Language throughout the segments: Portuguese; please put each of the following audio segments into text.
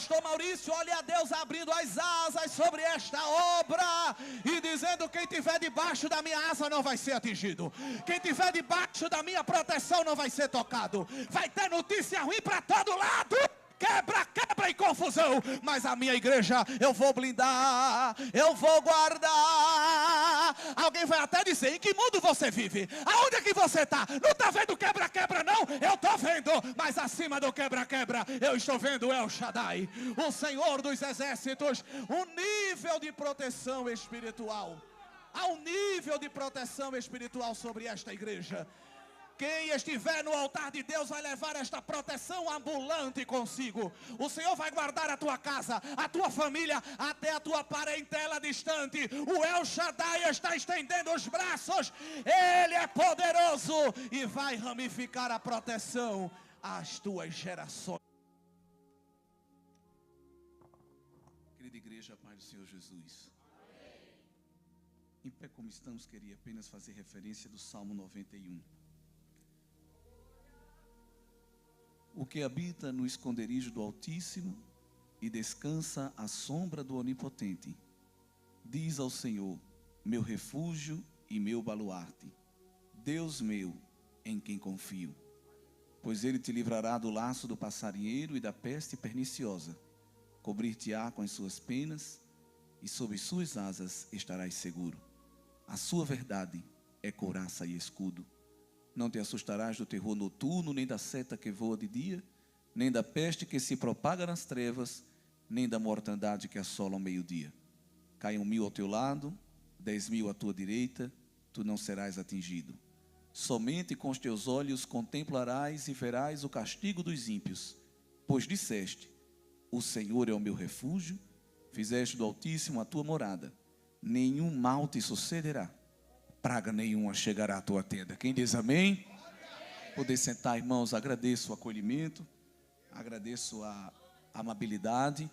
Pastor Maurício, olhe a Deus abrindo as asas sobre esta obra e dizendo: quem estiver debaixo da minha asa não vai ser atingido. Quem estiver debaixo da minha proteção não vai ser tocado. Vai ter notícia ruim para todo lado. Quebra, quebra e confusão. Mas a minha igreja eu vou blindar, eu vou guardar. Alguém vai até dizer: em que mundo você vive? Aonde é que você está? Não está vendo quebra, quebra não? Eu estou vendo. Mas acima do quebra, quebra, eu estou vendo El Shaddai, o Senhor dos exércitos. Um nível de proteção espiritual. Há um nível de proteção espiritual sobre esta igreja. Quem estiver no altar de Deus vai levar esta proteção ambulante consigo. O Senhor vai guardar a tua casa, a tua família, até a tua parentela distante. O El Shaddai está estendendo os braços. Ele é poderoso e vai ramificar a proteção às tuas gerações. Querida igreja, Pai do Senhor Jesus. Em pé como estamos, queria apenas fazer referência do Salmo 91. O que habita no esconderijo do Altíssimo e descansa à sombra do Onipotente, diz ao Senhor: meu refúgio e meu baluarte, Deus meu, em quem confio. Pois ele te livrará do laço do passarinheiro e da peste perniciosa, cobrir-te-á com as suas penas, e sob suas asas estarás seguro. A sua verdade é couraça e escudo. Não te assustarás do terror noturno, nem da seta que voa de dia, nem da peste que se propaga nas trevas, nem da mortandade que assola ao meio-dia. Caiam 1000 ao teu lado, 10.000 à tua direita, tu não serás atingido. Somente com os teus olhos contemplarás e verás o castigo dos ímpios, pois disseste: o Senhor é o meu refúgio, fizeste do Altíssimo a tua morada, nenhum mal te sucederá, praga nenhuma chegará à tua tenda. Quem diz amém? Poder sentar, irmãos. Agradeço o acolhimento, agradeço a amabilidade.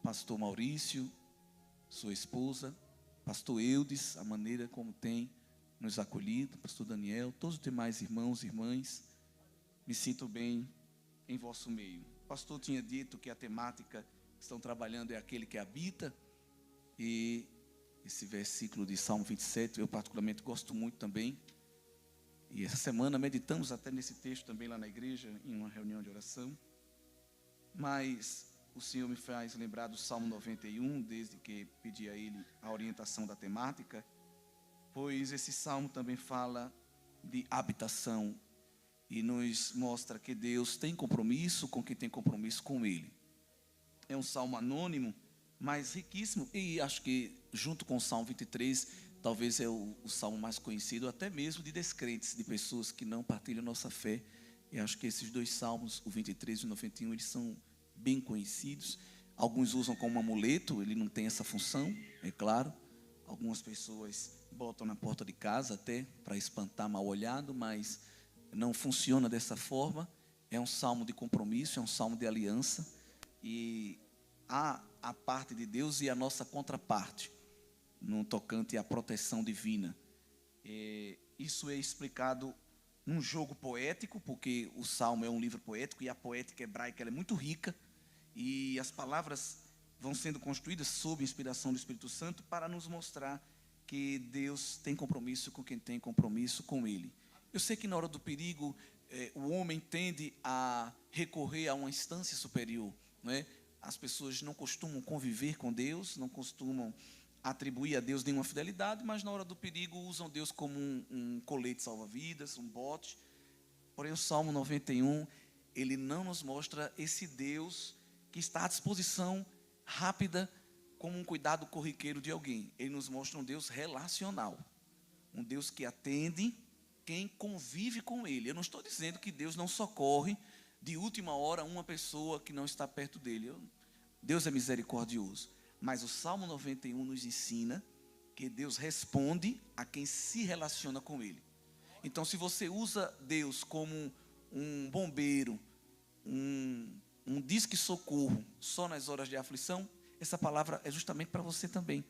Pastor Maurício, sua esposa, Pastor Eudes, a maneira como tem nos acolhido, Pastor Daniel, todos os demais irmãos e irmãs. Me sinto bem em vosso meio. O pastor tinha dito que a temática que estão trabalhando é aquele que habita, e esse versículo de Salmo 27, eu particularmente gosto muito também. E essa semana meditamos até nesse texto também lá na igreja, em uma reunião de oração. Mas o Senhor me faz lembrar do Salmo 91, desde que pedi a Ele a orientação da temática, pois esse Salmo também fala de habitação e nos mostra que Deus tem compromisso com quem tem compromisso com Ele. É um Salmo anônimo, mas riquíssimo, e acho que junto com o Salmo 23, talvez é o salmo mais conhecido, até mesmo de descrentes, de pessoas que não partilham nossa fé. E acho que esses dois salmos, o 23 e o 91, eles são bem conhecidos. Alguns usam como amuleto, ele não tem essa função, é claro. Algumas pessoas botam na porta de casa até para espantar mal olhado, mas não funciona dessa forma. É um salmo de compromisso, é um salmo de aliança, e há a parte de Deus e a nossa contraparte no tocante à proteção divina. Isso é explicado num jogo poético, porque o Salmo é um livro poético e a poética hebraica ela é muito rica, e as palavras vão sendo construídas sob inspiração do Espírito Santo para nos mostrar que Deus tem compromisso com quem tem compromisso com Ele. Eu sei que na hora do perigo o homem tende a recorrer a uma instância superior, não é? As pessoas não costumam conviver com Deus, não costumam atribuir a Deus nenhuma fidelidade, mas na hora do perigo usam Deus como um colete salva-vidas, um bote. Porém o Salmo 91, ele não nos mostra esse Deus que está à disposição rápida, como um cuidado corriqueiro de alguém. Ele nos mostra um Deus relacional, um Deus que atende quem convive com Ele. Eu não estou dizendo que Deus não socorre de última hora uma pessoa que não está perto dele. Deus é misericordioso. Mas o Salmo 91 nos ensina que Deus responde a quem se relaciona com Ele. Então, se você usa Deus como um bombeiro, um disque-socorro só nas horas de aflição, essa palavra é justamente para você também.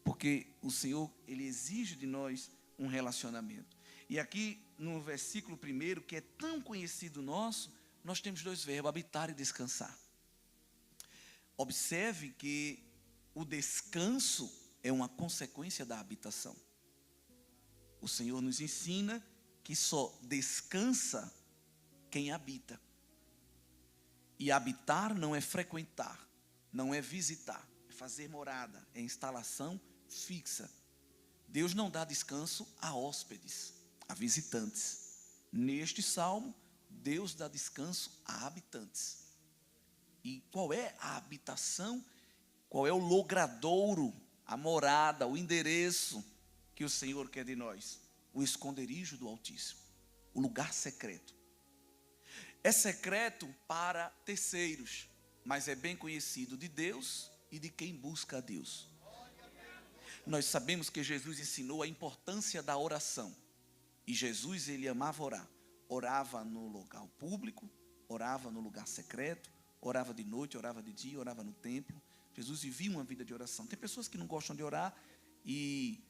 Porque o Senhor, Ele exige de nós um relacionamento. E aqui no versículo 1, que é tão conhecido nosso, nós temos dois verbos, habitar e descansar. Observe que o descanso é uma consequência da habitação. O Senhor nos ensina que só descansa quem habita. E habitar não é frequentar, não é visitar, é fazer morada, é instalação fixa. Deus não dá descanso a hóspedes, a visitantes. Neste salmo, Deus dá descanso a habitantes. E qual é a habitação? Qual é o logradouro, a morada, o endereço que o Senhor quer de nós? O esconderijo do Altíssimo, o lugar secreto. É secreto para terceiros, mas é bem conhecido de Deus e de quem busca a Deus. Nós sabemos que Jesus ensinou a importância da oração. E Jesus, ele amava orar. Orava no local público, orava no lugar secreto, orava de noite, orava de dia, orava no templo. Jesus vivia uma vida de oração. Tem pessoas que não gostam de orar e,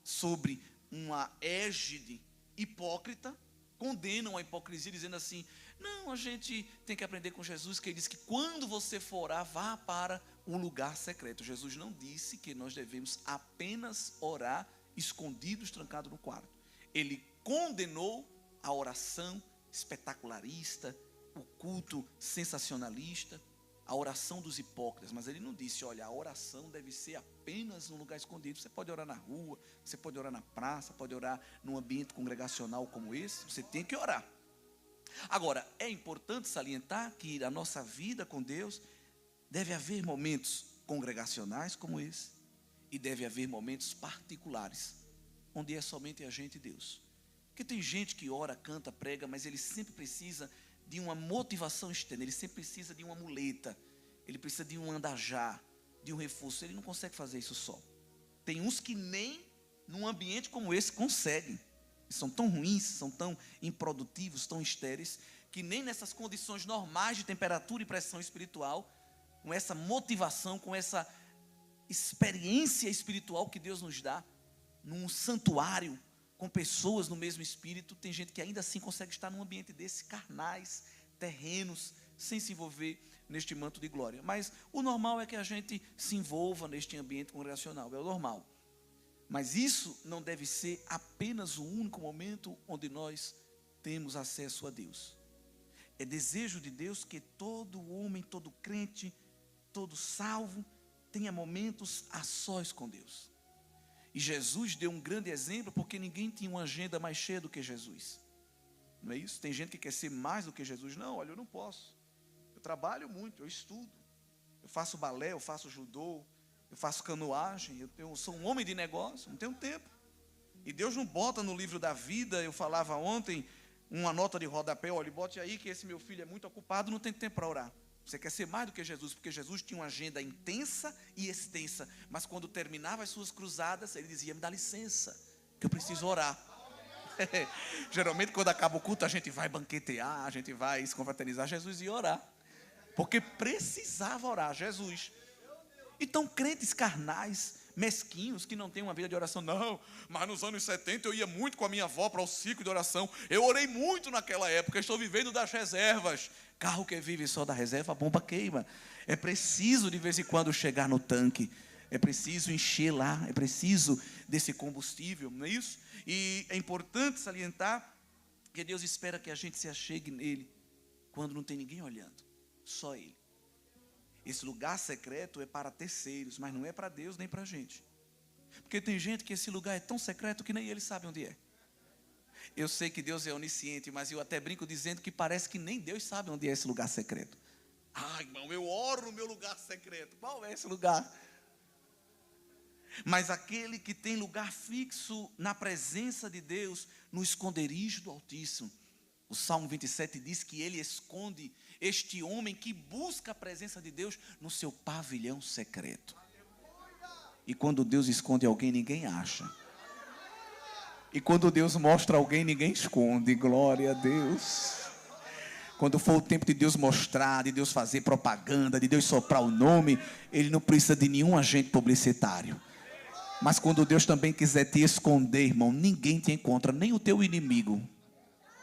sobre uma égide hipócrita, condenam a hipocrisia dizendo assim: não, a gente tem que aprender com Jesus, que ele diz que quando você for orar, vá para um lugar secreto. Jesus não disse que nós devemos apenas orar escondidos, trancados no quarto. Ele condenou a oração espetacularista, o culto sensacionalista, a oração dos hipócritas, mas ele não disse: olha, a oração deve ser apenas num lugar escondido. Você pode orar na rua, você pode orar na praça, pode orar num ambiente congregacional como esse, você tem que orar. Agora, é importante salientar que a nossa vida com Deus deve haver momentos congregacionais como esse, e deve haver momentos particulares, onde é somente a gente e Deus. Porque tem gente que ora, canta, prega, mas ele sempre precisa de uma motivação externa, ele sempre precisa de uma muleta, ele precisa de um andajá, de um reforço. Ele não consegue fazer isso só. Tem uns que nem num ambiente como esse conseguem. São tão ruins, são tão improdutivos, tão estéreis, que nem nessas condições normais de temperatura e pressão espiritual, com essa motivação, com essa experiência espiritual que Deus nos dá, num santuário, com pessoas no mesmo espírito, tem gente que ainda assim consegue estar num ambiente desse, carnais, terrenos, sem se envolver neste manto de glória. Mas o normal é que a gente se envolva neste ambiente congregacional, é o normal. Mas isso não deve ser apenas o único momento onde nós temos acesso a Deus. É desejo de Deus que todo homem, todo crente, todo salvo, tenha momentos a sós com Deus. E Jesus deu um grande exemplo, porque ninguém tinha uma agenda mais cheia do que Jesus. Não é isso? Tem gente que quer ser mais do que Jesus. Não, olha, eu não posso. Eu trabalho muito, eu estudo. Eu faço balé, eu faço judô, eu faço canoagem, eu sou um homem de negócio, não tenho tempo. E Deus não bota no livro da vida, eu falava ontem, uma nota de rodapé: olha, bote aí que esse meu filho é muito ocupado, não tem tempo para orar. Você quer ser mais do que Jesus, porque Jesus tinha uma agenda intensa e extensa, mas quando terminava as suas cruzadas, ele dizia: me dá licença, que eu preciso orar. Geralmente quando acaba o culto, a gente vai banquetear, a gente vai se confraternizar. Jesus ia orar, porque precisava orar, Jesus. Então, crentes carnais, mesquinhos, que não têm uma vida de oração: não, mas nos anos 70 eu ia muito com a minha avó para o ciclo de oração, eu orei muito naquela época, estou vivendo das reservas. Carro que vive só da reserva, a bomba queima. É preciso de vez em quando chegar no tanque, é preciso encher lá, é preciso desse combustível, não é isso? E é importante salientar que Deus espera que a gente se achegue nele quando não tem ninguém olhando, só Ele. Esse lugar secreto é para terceiros, mas não é para Deus nem para a gente. Porque tem gente que esse lugar é tão secreto que nem ele sabe onde é. Eu sei que Deus é onisciente, mas eu até brinco dizendo que parece que nem Deus sabe onde é esse lugar secreto. Ah, irmão, eu oro no meu lugar secreto. Qual é esse lugar? Mas aquele que tem lugar fixo na presença de Deus, no esconderijo do Altíssimo. O Salmo 27 diz que ele esconde este homem que busca a presença de Deus no seu pavilhão secreto. E quando Deus esconde alguém, ninguém acha. E quando Deus mostra alguém, ninguém esconde. Glória a Deus. Quando for o tempo de Deus mostrar, de Deus fazer propaganda, de Deus soprar o nome, Ele não precisa de nenhum agente publicitário. Mas quando Deus também quiser te esconder, irmão, ninguém te encontra, nem o teu inimigo,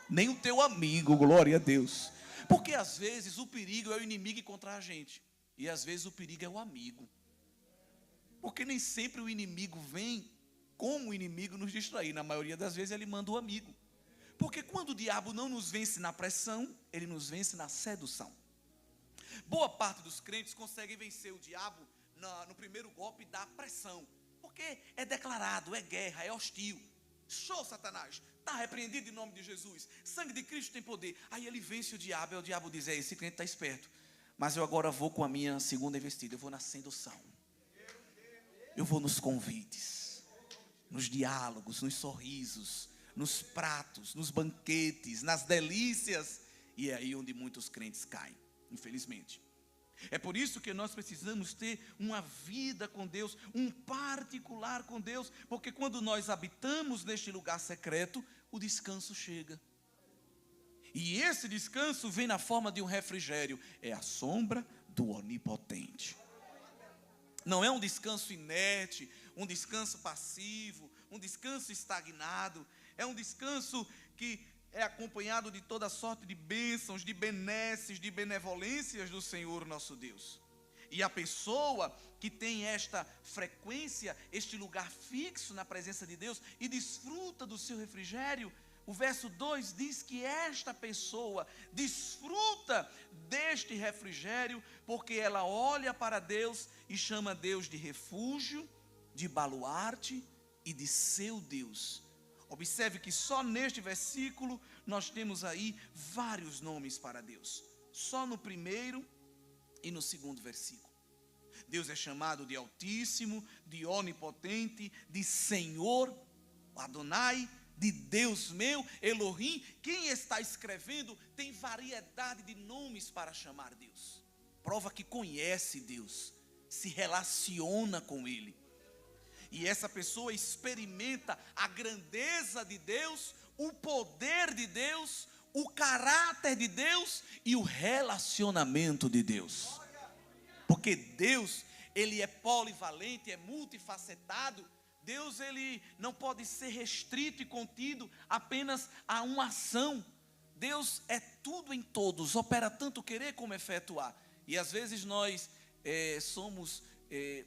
nem o teu amigo. Glória a Deus. Porque às vezes o perigo é o inimigo encontrar a gente. E às vezes o perigo é o amigo. Porque nem sempre o inimigo vem como o inimigo nos distrair. Na maioria das vezes ele manda o amigo. Porque quando o diabo não nos vence na pressão, ele nos vence na sedução. Boa parte dos crentes conseguem vencer o diabo no primeiro golpe da pressão. Porque é declarado, é guerra, é hostil. Show, Satanás, está repreendido em nome de Jesus. Sangue de Cristo tem poder. Aí ele vence o diabo, e o diabo diz, esse crente está esperto. Mas eu agora vou com a minha segunda investida, eu vou na sedução. Eu vou nos convites, nos diálogos, nos sorrisos, nos pratos, nos banquetes, nas delícias. E é aí onde muitos crentes caem, infelizmente. É por isso que nós precisamos ter uma vida com Deus, um particular com Deus, porque quando nós habitamos neste lugar secreto, o descanso chega. E esse descanso vem na forma de um refrigério, é a sombra do Onipotente. Não é um descanso inerte, um descanso passivo, um descanso estagnado. É um descanso que é acompanhado de toda sorte de bênçãos, de benesses, de benevolências do Senhor nosso Deus. E a pessoa que tem esta frequência, este lugar fixo na presença de Deus e desfruta do seu refrigério, o verso 2 diz que esta pessoa desfruta deste refrigério porque ela olha para Deus e chama Deus de refúgio, de baluarte e de seu Deus. Observe que só neste versículo nós temos aí vários nomes para Deus. Só no primeiro e no segundo versículo. Deus é chamado de Altíssimo, de Onipotente, de Senhor, Adonai, de Deus meu, Elohim. Quem está escrevendo tem variedade de nomes para chamar Deus. Prova que conhece Deus, se relaciona com Ele. E essa pessoa experimenta a grandeza de Deus, o poder de Deus, o caráter de Deus e o relacionamento de Deus. Porque Deus, Ele é polivalente, é multifacetado. Deus, Ele não pode ser restrito e contido apenas a uma ação. Deus é tudo em todos, opera tanto querer como efetuar. E às vezes nós somos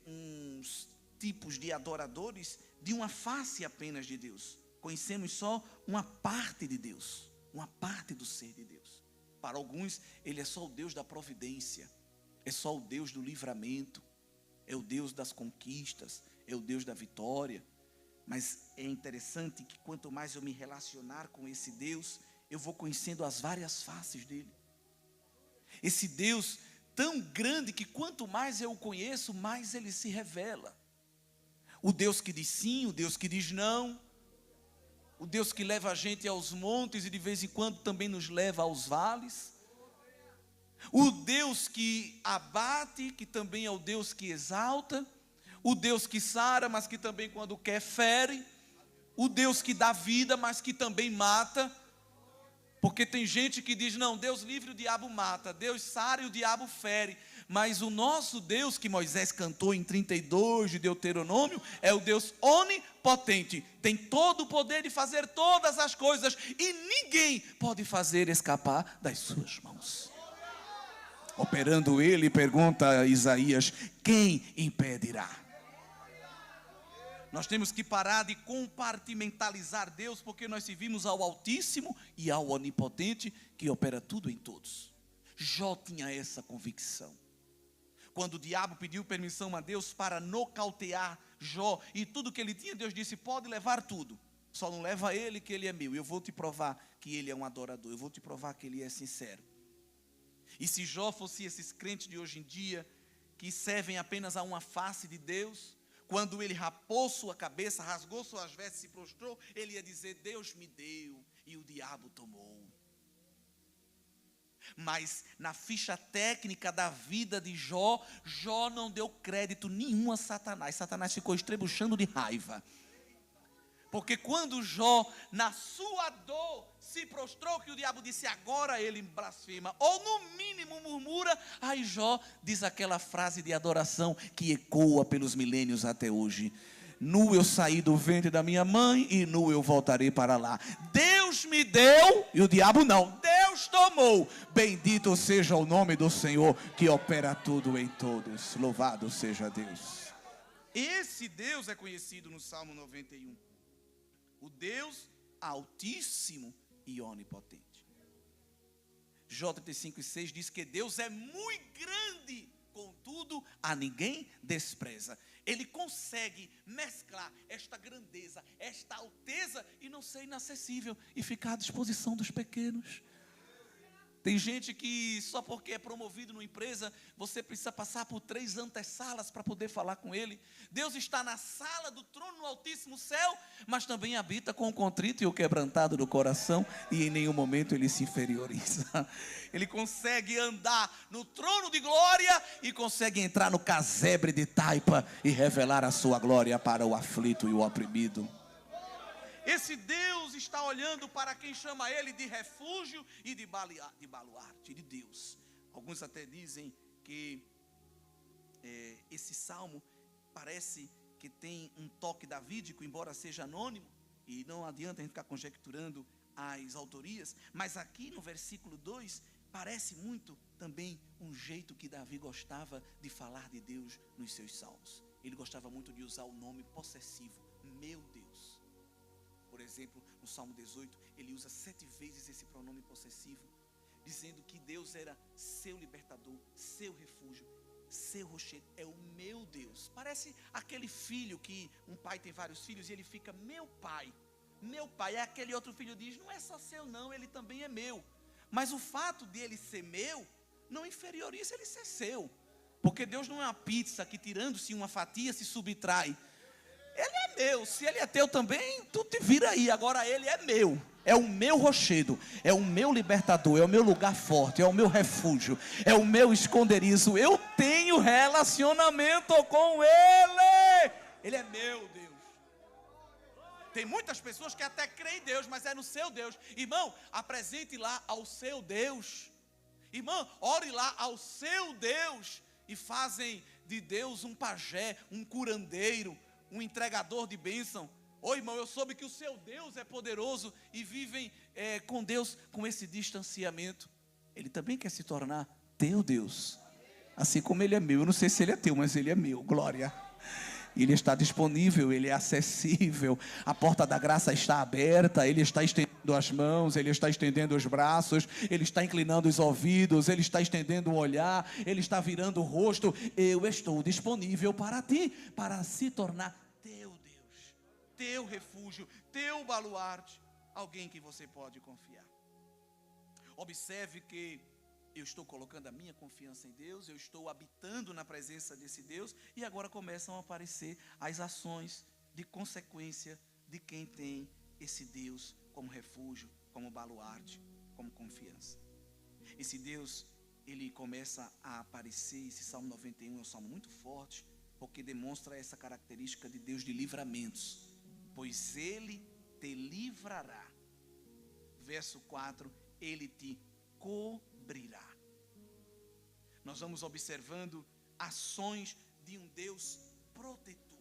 uns tipos de adoradores de uma face apenas de Deus. Conhecemos só uma parte de Deus, uma parte do ser de Deus. Para alguns, Ele é só o Deus da providência, é só o Deus do livramento, é o Deus das conquistas, é o Deus da vitória. Mas é interessante que quanto mais eu me relacionar com esse Deus, eu vou conhecendo as várias faces dele. Esse Deus tão grande que quanto mais eu o conheço, mais ele se revela. O Deus que diz sim, o Deus que diz não. O Deus que leva a gente aos montes e de vez em quando também nos leva aos vales. O Deus que abate, que também é o Deus que exalta. O Deus que sara, mas que também quando quer fere. O Deus que dá vida, mas que também mata. Porque tem gente que diz, não, Deus livre, o diabo mata. Deus sara e o diabo fere. Mas o nosso Deus, que Moisés cantou em 32 de Deuteronômio, é o Deus onipotente. Tem todo o poder de fazer todas as coisas. E ninguém pode fazer escapar das suas mãos. Operando ele, pergunta Isaías, quem impedirá? Nós temos que parar de compartimentalizar Deus, porque nós servimos ao Altíssimo e ao Onipotente, que opera tudo em todos. Jó tinha essa convicção. Quando o diabo pediu permissão a Deus para nocautear Jó, e tudo que ele tinha, Deus disse, pode levar tudo, só não leva ele, que ele é meu. Eu vou te provar que ele é um adorador, eu vou te provar que ele é sincero. E se Jó fosse esses crentes de hoje em dia, que servem apenas a uma face de Deus, quando ele rapou sua cabeça, rasgou suas vestes e se prostrou, ele ia dizer, Deus me deu e o diabo tomou. Mas na ficha técnica da vida de Jó, Jó não deu crédito nenhum a Satanás. Satanás ficou estrebuchando de raiva. Porque quando Jó, na sua dor, se prostrou, que o diabo disse, agora ele blasfema, ou no mínimo murmura, aí Jó diz aquela frase de adoração que ecoa pelos milênios até hoje. Nu eu saí do ventre da minha mãe e nu eu voltarei para lá. Deus me deu e o diabo não. Deus tomou. Bendito seja o nome do Senhor que opera tudo em todos. Louvado seja Deus. Esse Deus é conhecido no Salmo 91. O Deus altíssimo e onipotente. Jó 35:6 diz que Deus é muito grande, contudo a ninguém despreza. Ele consegue mesclar esta grandeza, esta alteza e não ser inacessível e ficar à disposição dos pequenos. Tem gente que só porque é promovido numa empresa, você precisa passar por 3 antessalas para poder falar com ele. Deus está na sala do trono no altíssimo céu, mas também habita com o contrito e o quebrantado do coração, e em nenhum momento ele se inferioriza. Ele consegue andar no trono de glória e consegue entrar no casebre de taipa e revelar a sua glória para o aflito e o oprimido. Esse Deus está olhando para quem chama ele de refúgio e de baluarte, de Deus. Alguns até dizem que esse salmo parece que tem um toque davídico, embora seja anônimo, e não adianta a gente ficar conjecturando as autorias, mas aqui no versículo 2, parece muito também um jeito que Davi gostava de falar de Deus nos seus salmos. Ele gostava muito de usar o nome possessivo, meu Deus. Por exemplo, no Salmo 18, ele usa 7 vezes esse pronome possessivo, dizendo que Deus era seu libertador, seu refúgio, seu rochedo, é o meu Deus. Parece aquele filho que um pai tem vários filhos e ele fica, meu pai, é aquele outro filho diz, não é só seu não, ele também é meu. Mas o fato de ele ser meu, não inferioriza ele ser seu, porque Deus não é uma pizza que tirando-se uma fatia se subtrai. Ele é meu, se ele é teu também, tu te vira aí, agora ele é meu, é o meu rochedo, é o meu libertador, é o meu lugar forte, é o meu refúgio, é o meu esconderijo, eu tenho relacionamento com ele é meu Deus. Tem muitas pessoas que até creem em Deus, mas é no seu Deus. Irmão, apresente lá ao seu Deus, irmão, ore lá ao seu Deus, e fazem de Deus um pajé, um curandeiro, um entregador de bênção. Ô irmão, eu soube que o seu Deus é poderoso, e vivem com Deus com esse distanciamento. Ele também quer se tornar teu Deus, assim como ele é meu. Eu não sei se ele é teu, mas ele é meu, glória. Ele está disponível, ele é acessível, a porta da graça está aberta, ele está estendendo as mãos, ele está estendendo os braços, ele está inclinando os ouvidos, ele está estendendo o olhar, ele está virando o rosto. Eu estou disponível para ti, para se tornar teu Deus, teu refúgio, teu baluarte, alguém que você pode confiar. Observe que eu estou colocando a minha confiança em Deus, eu estou habitando na presença desse Deus, e agora começam a aparecer as ações de consequência de quem tem esse Deus como refúgio, como baluarte, como confiança. Esse Deus, ele começa a aparecer. Esse Salmo 91 é um salmo muito forte, porque demonstra essa característica de Deus de livramentos, pois ele te livrará. Verso 4, ele te cobrirá. Nós vamos observando ações de um Deus protetor,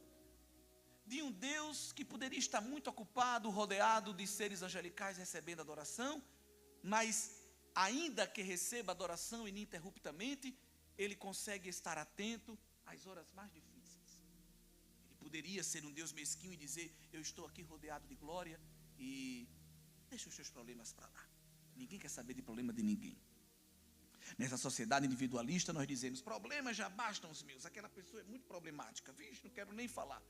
de um Deus que poderia estar muito ocupado, rodeado de seres angelicais recebendo adoração, mas ainda que receba adoração ininterruptamente, ele consegue estar atento às horas mais difíceis. Ele poderia ser um Deus mesquinho e dizer, eu estou aqui rodeado de glória e deixa os seus problemas para lá. Ninguém quer saber de problema de ninguém. Nessa sociedade individualista nós dizemos, problemas já bastam os meus. Aquela pessoa é muito problemática, vixe, não quero nem falar.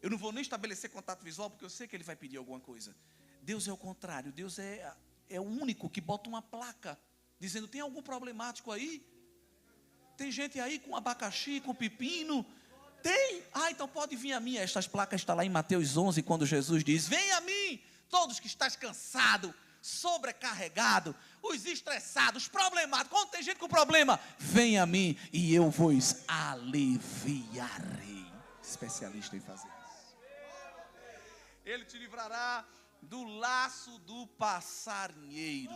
Eu não vou nem estabelecer contato visual, porque eu sei que ele vai pedir alguma coisa. Deus é o contrário. Deus é o único que bota uma placa dizendo, tem algum problemático aí? Tem gente aí com abacaxi, com pepino? Tem? Então pode vir a mim. Estas placas estão lá em Mateus 11, quando Jesus diz, vem a mim, todos que estás cansados, sobrecarregado, os estressados, problemáticos. Quando tem gente com problema, vem a mim e eu vos aliviarei. Especialista em fazer isso. Ele te livrará do laço do passarinheiro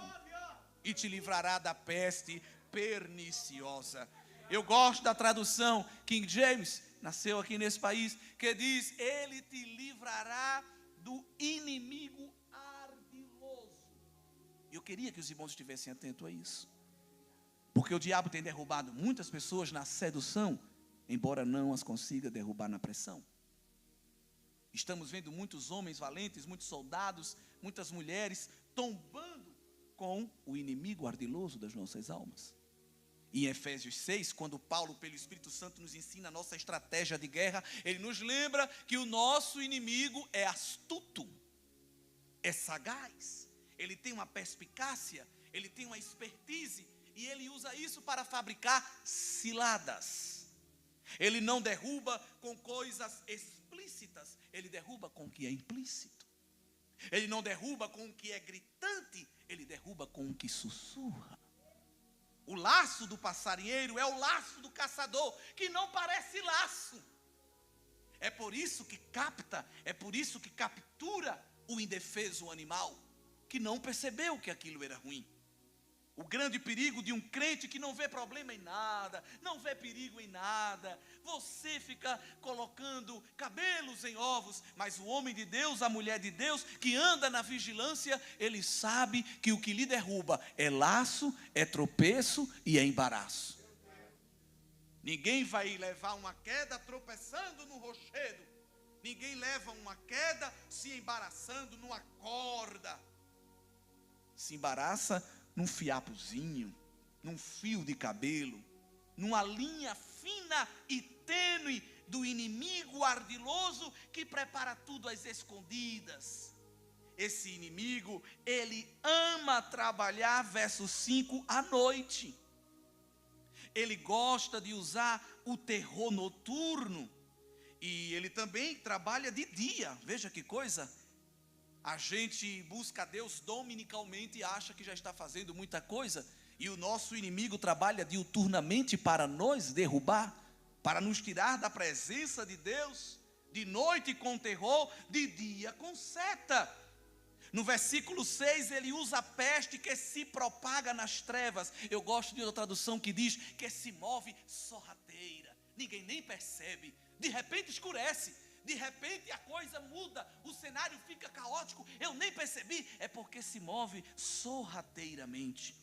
e te livrará da peste perniciosa. Eu gosto da tradução King James, nasceu aqui nesse país, que diz: Ele te livrará do inimigo ardiloso. E eu queria que os irmãos estivessem atentos a isso, porque o diabo tem derrubado muitas pessoas na sedução, embora não as consiga derrubar na pressão. Estamos vendo muitos homens valentes, muitos soldados, muitas mulheres tombando com o inimigo ardiloso das nossas almas. Em Efésios 6, quando Paulo, pelo Espírito Santo, nos ensina a nossa estratégia de guerra, ele nos lembra que o nosso inimigo é astuto, é sagaz, ele tem uma perspicácia, ele tem uma expertise, e ele usa isso para fabricar ciladas. Ele não derruba com coisas explícitas, ele derruba com o que é implícito. Ele não derruba com o que é gritante, ele derruba com o que sussurra. O laço do passarinheiro é o laço do caçador, que não parece laço. É por isso que capta, é por isso que captura o indefeso animal, que não percebeu que aquilo era ruim. O grande perigo de um crente que não vê problema em nada, não vê perigo em nada. Você fica colocando cabelos em ovos, mas o homem de Deus, a mulher de Deus, que anda na vigilância, ele sabe que o que lhe derruba é laço, é tropeço e é embaraço. Ninguém vai levar uma queda tropeçando no rochedo. Ninguém leva uma queda se embaraçando numa corda. Se embaraça num fiapozinho, num fio de cabelo, numa linha fina e tênue do inimigo ardiloso que prepara tudo às escondidas. Esse inimigo, ele ama trabalhar, verso 5, à noite. Ele gosta de usar o terror noturno, e ele também trabalha de dia. Veja que coisa. A gente busca a Deus dominicalmente e acha que já está fazendo muita coisa, e o nosso inimigo trabalha diuturnamente para nos derrubar, para nos tirar da presença de Deus, de noite com terror, de dia com seta. No versículo 6 ele usa a peste que se propaga nas trevas. Eu gosto de outra tradução que diz que se move sorrateira, ninguém nem percebe, de repente escurece. De repente a coisa muda, o cenário fica caótico, eu nem percebi, é porque se move sorrateiramente.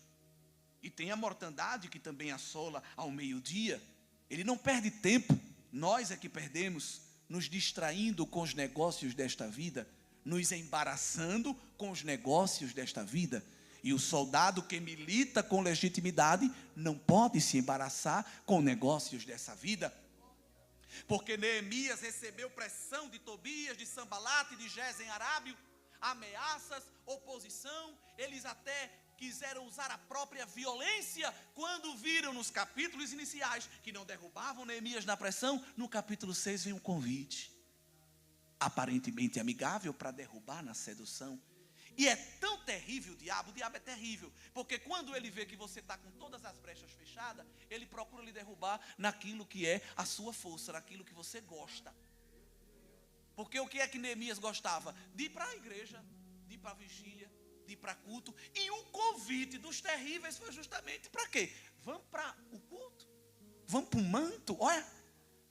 E tem a mortandade que também assola ao meio-dia. Ele não perde tempo, nós é que perdemos, nos distraindo com os negócios desta vida, nos embaraçando com os negócios desta vida. E o soldado que milita com legitimidade não pode se embaraçar com negócios dessa vida. Porque Neemias recebeu pressão de Tobias, de Sambalate, de Gesem Arábio, ameaças, oposição. Eles até quiseram usar a própria violência quando viram nos capítulos iniciais que não derrubavam Neemias na pressão. No capítulo 6 vem um convite, aparentemente amigável, para derrubar na sedução. E é tão terrível o diabo é terrível, porque quando ele vê que você está com todas as brechas fechadas, ele procura lhe derrubar naquilo que é a sua força, naquilo que você gosta. Porque o que é que Neemias gostava? De ir para a igreja, de ir para a vigília, de ir para culto. E o convite dos terríveis foi justamente para quê? Vamos para o culto? Vamos para o manto? Olha,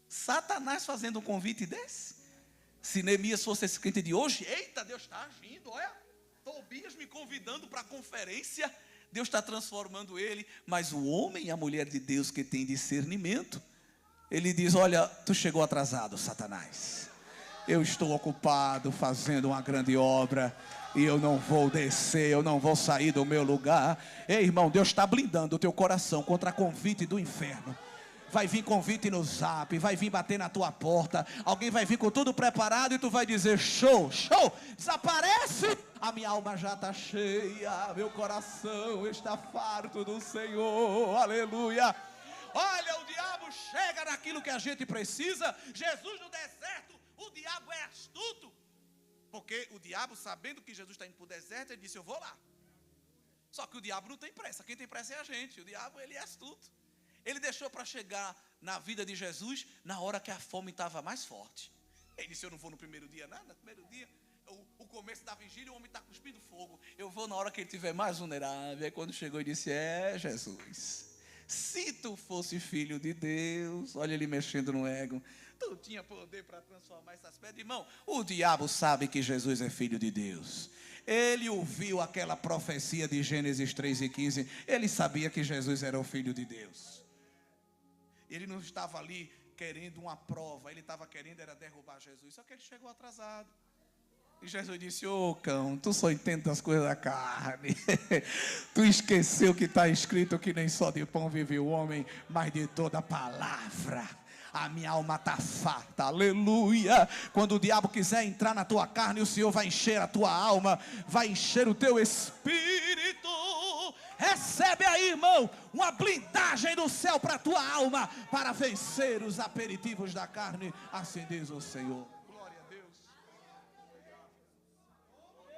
Satanás fazendo um convite desse. Se Neemias fosse esse crente de hoje, eita, Deus está agindo, olha. Tobias me convidando para a conferência, Deus está transformando ele. Mas o homem e a mulher de Deus que tem discernimento, ele diz: olha, tu chegou atrasado, Satanás. Eu estou ocupado fazendo uma grande obra, e eu não vou descer, eu não vou sair do meu lugar. Ei, irmão, Deus está blindando o teu coração contra convite do inferno. Vai vir convite no zap, vai vir bater na tua porta, alguém vai vir com tudo preparado e tu vai dizer: show, show, desaparece. A minha alma já está cheia, meu coração está farto do Senhor, aleluia. Olha, o diabo chega naquilo que a gente precisa. Jesus no deserto, o diabo é astuto, porque o diabo, sabendo que Jesus está indo para o deserto, ele disse: eu vou lá. Só que o diabo não tem pressa, quem tem pressa é a gente. O diabo, ele é astuto. Ele deixou para chegar na vida de Jesus na hora que a fome estava mais forte. Ele disse: eu não vou no primeiro dia, nada. No primeiro dia, o começo da vigília, o homem está cuspindo fogo. Eu vou na hora que ele estiver mais vulnerável. Aí quando chegou, ele disse: é, Jesus, Se tu fosse filho de Deus, olha ele mexendo no ego, tu tinha poder para transformar essas pedras. Irmão, o diabo sabe que Jesus é filho de Deus. Ele ouviu aquela profecia de Gênesis 3:15. Ele sabia que Jesus era o filho de Deus. Ele não estava ali querendo uma prova, ele estava querendo era derrubar Jesus. Só que ele chegou atrasado. E Jesus disse: ô cão, tu só entende das coisas da carne. Tu esqueceu que está escrito que nem só de pão vive o homem, mas de toda a palavra. A minha alma está farta, aleluia. Quando o diabo quiser entrar na tua carne, o Senhor vai encher a tua alma, vai encher o teu espírito. Recebe aí, irmão, uma blindagem do céu para a tua alma, para vencer os aperitivos da carne. Assim diz o Senhor. Glória a Deus.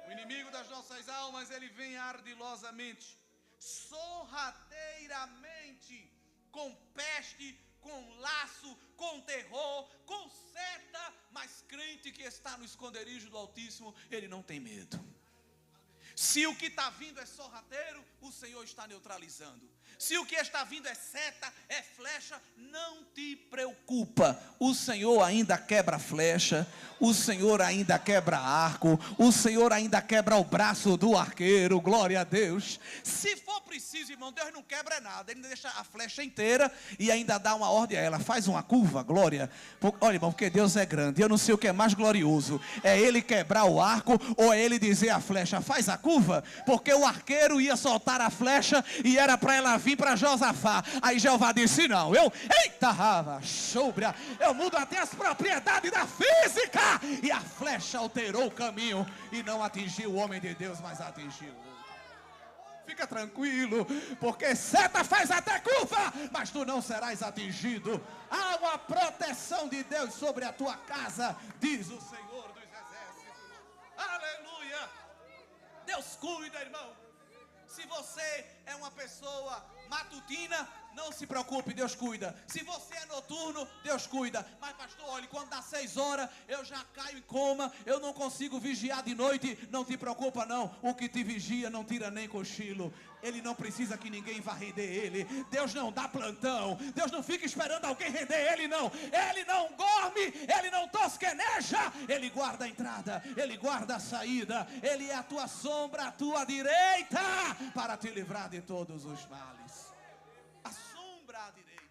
O inimigo das nossas almas, ele vem ardilosamente, sorrateiramente, com peste, com laço, com terror, com seta, mas crente que está no esconderijo do Altíssimo, ele não tem medo. Se o que está vindo é sorrateiro, o Senhor está neutralizando. Se o que está vindo é seta, é flecha, não te preocupa. O Senhor ainda quebra flecha, o Senhor ainda quebra arco, o Senhor ainda quebra o braço do arqueiro, glória a Deus. Se for preciso, irmão, Deus não quebra nada, Ele deixa a flecha inteira e ainda dá uma ordem a ela, faz uma curva, glória. Olha, irmão, porque Deus é grande, eu não sei o que é mais glorioso, é Ele quebrar o arco ou é Ele dizer à flecha, faz a curva, porque o arqueiro ia soltar a flecha e era para ela vir para Josafá. Aí Jeová disse: não, eita rava, choubra, eu mudo até as propriedades da física. E a flecha alterou o caminho e não atingiu o homem de Deus, mas atingiu o outro. Fica tranquilo, porque seta faz até curva, mas tu não serás atingido. Há uma proteção de Deus sobre a tua casa, diz o Senhor dos Exércitos. Aleluia. Deus cuida, irmão. Se você é uma pessoa matutina, não se preocupe, Deus cuida. Se você é noturno, Deus cuida. Mas pastor, olha, quando dá 6 horas, eu já caio em coma, eu não consigo vigiar de noite. Não te preocupa não, o que te vigia não tira nem cochilo. Ele não precisa que ninguém vá render ele. Deus não dá plantão, Deus não fica esperando alguém render ele não. Ele não dorme, ele não tosqueneja. Ele guarda a entrada, ele guarda a saída. Ele é a tua sombra, a tua direita, para te livrar de todos os males. A sombra à direita.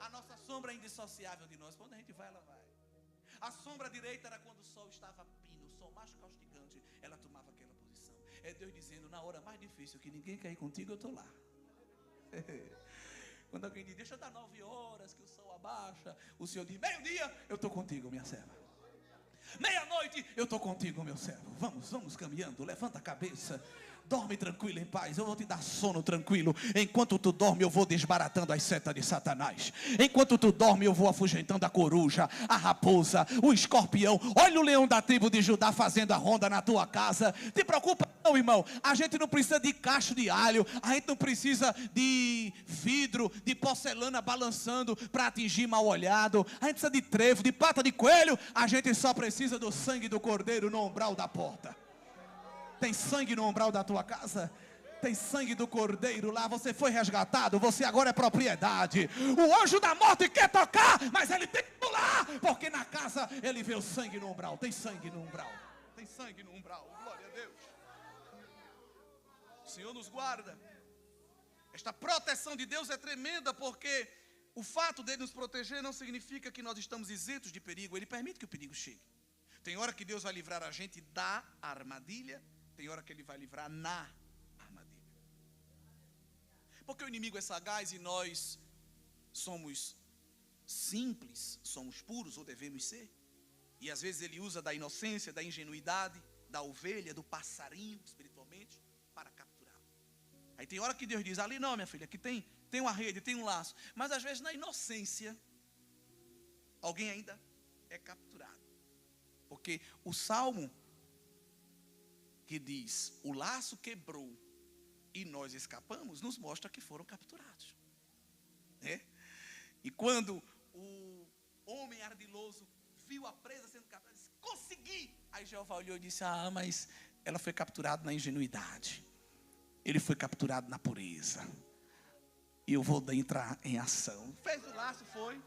A nossa sombra é indissociável de nós. Quando a gente vai, ela vai. A sombra à direita era quando o sol estava pino, o sol mais causticante. Ela tomava aquela posição. É Deus dizendo: na hora mais difícil, que ninguém quer ir contigo, eu estou lá. Quando alguém diz: deixa eu dar 9 horas, que o sol abaixa, o Senhor diz: meio-dia, eu estou contigo, minha serva. Meia-noite, eu estou contigo, meu servo. Vamos caminhando, levanta a cabeça. Dorme tranquilo em paz, eu vou te dar sono tranquilo. Enquanto tu dorme, eu vou desbaratando as setas de Satanás. Enquanto tu dorme, eu vou afugentando a coruja, a raposa, o escorpião. Olha o leão da tribo de Judá fazendo a ronda na tua casa. Te preocupa não, irmão. A gente não precisa de cacho de alho, a gente não precisa de vidro, de porcelana balançando para atingir mal olhado. A gente precisa de trevo, de pata de coelho. A gente só precisa do sangue do cordeiro no umbral da porta. Tem sangue no umbral da tua casa? Tem sangue do cordeiro lá, você foi resgatado, você agora é propriedade. O anjo da morte quer tocar, mas ele tem que pular, porque na casa ele vê o sangue no umbral. Tem sangue no umbral, tem sangue no umbral, glória a Deus. O Senhor nos guarda. Esta proteção de Deus é tremenda, porque o fato dele nos proteger não significa que nós estamos isentos de perigo. Ele permite que o perigo chegue. Tem hora que Deus vai livrar a gente da armadilha, tem hora que Ele vai livrar na armadilha. Porque o inimigo é sagaz e nós somos simples, somos puros, ou devemos ser. E às vezes ele usa da inocência, da ingenuidade, da ovelha, do passarinho, espiritualmente, para capturá-lo. Aí tem hora que Deus diz: ali não, minha filha, aqui tem uma rede, tem um laço. Mas às vezes na inocência, alguém ainda é capturado. Porque o Salmo que diz: o laço quebrou e nós escapamos, nos mostra que foram capturados. E quando o homem ardiloso viu a presa sendo capturada, disse: consegui. Aí Jeová olhou e disse: mas ela foi capturada na ingenuidade, ele foi capturado na pureza. e eu vou entrar em ação. Fez o laço, foi.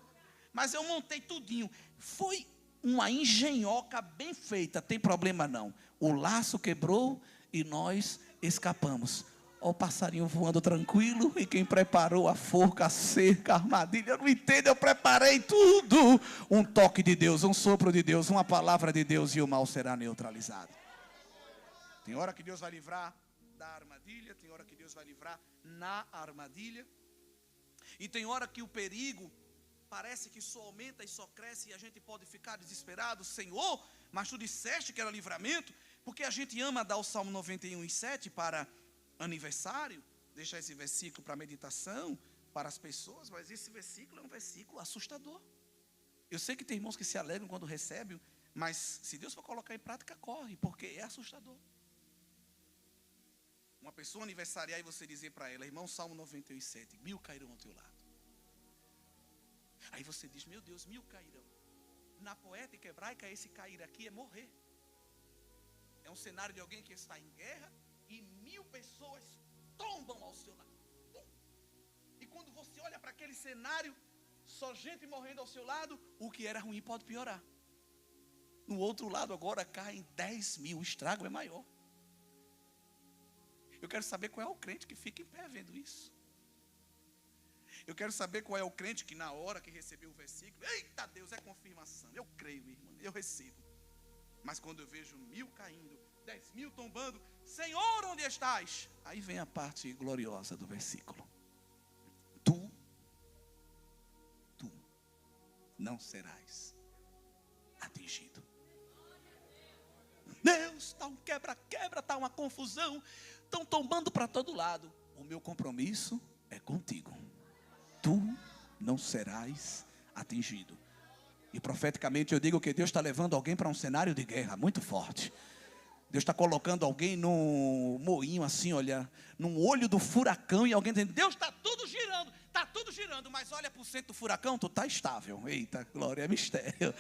Mas eu montei tudinho. Foi uma engenhoca bem feita, tem problema não. O laço quebrou e nós escapamos. Ó, o passarinho voando tranquilo, e quem preparou a forca, a cerca, a armadilha, eu não entendo, eu preparei tudo. Um toque de Deus, um sopro de Deus, uma palavra de Deus, e o mal será neutralizado. Tem hora que Deus vai livrar da armadilha, tem hora que Deus vai livrar na armadilha, e tem hora que o perigo parece que só aumenta e só cresce, e a gente pode ficar desesperado. Senhor, mas tu disseste que era livramento, porque a gente ama dar o Salmo 91:7 para aniversário, deixar esse versículo para meditação, para as pessoas, mas esse versículo é um versículo assustador. Eu sei que tem irmãos que se alegram quando recebem, mas se Deus for colocar em prática, corre, porque é assustador. Uma pessoa aniversariar e você dizer para ela, irmão, Salmo 91:7, 1000 cairão ao teu lado. Aí você diz, meu Deus, 1000 cairão. Na poética hebraica, esse cair aqui é morrer. É um cenário de alguém que está em guerra e 1000 pessoas tombam ao seu lado. E quando você olha para aquele cenário, só gente morrendo ao seu lado, o que era ruim pode piorar. No outro lado agora caem 10.000, o estrago é maior. Eu quero saber qual é o crente que fica em pé vendo isso. Eu quero saber qual é o crente que na hora que recebeu o versículo, eita Deus, é confirmação, eu creio, minha irmã, eu recebo. Mas quando eu vejo 1000 caindo, 10.000 tombando, Senhor, onde estás? Aí vem a parte gloriosa do versículo. Tu não serás atingido. Deus, está um quebra-quebra, está uma confusão, estão tombando para todo lado. O meu compromisso é contigo. Tu não serás atingido. E profeticamente eu digo que Deus está levando alguém para um cenário de guerra muito forte. Deus está colocando alguém num moinho assim, olha, num olho do furacão, e alguém dizendo, Deus, está tudo girando, mas olha para o centro do furacão, tu está estável. Eita, glória, é mistério.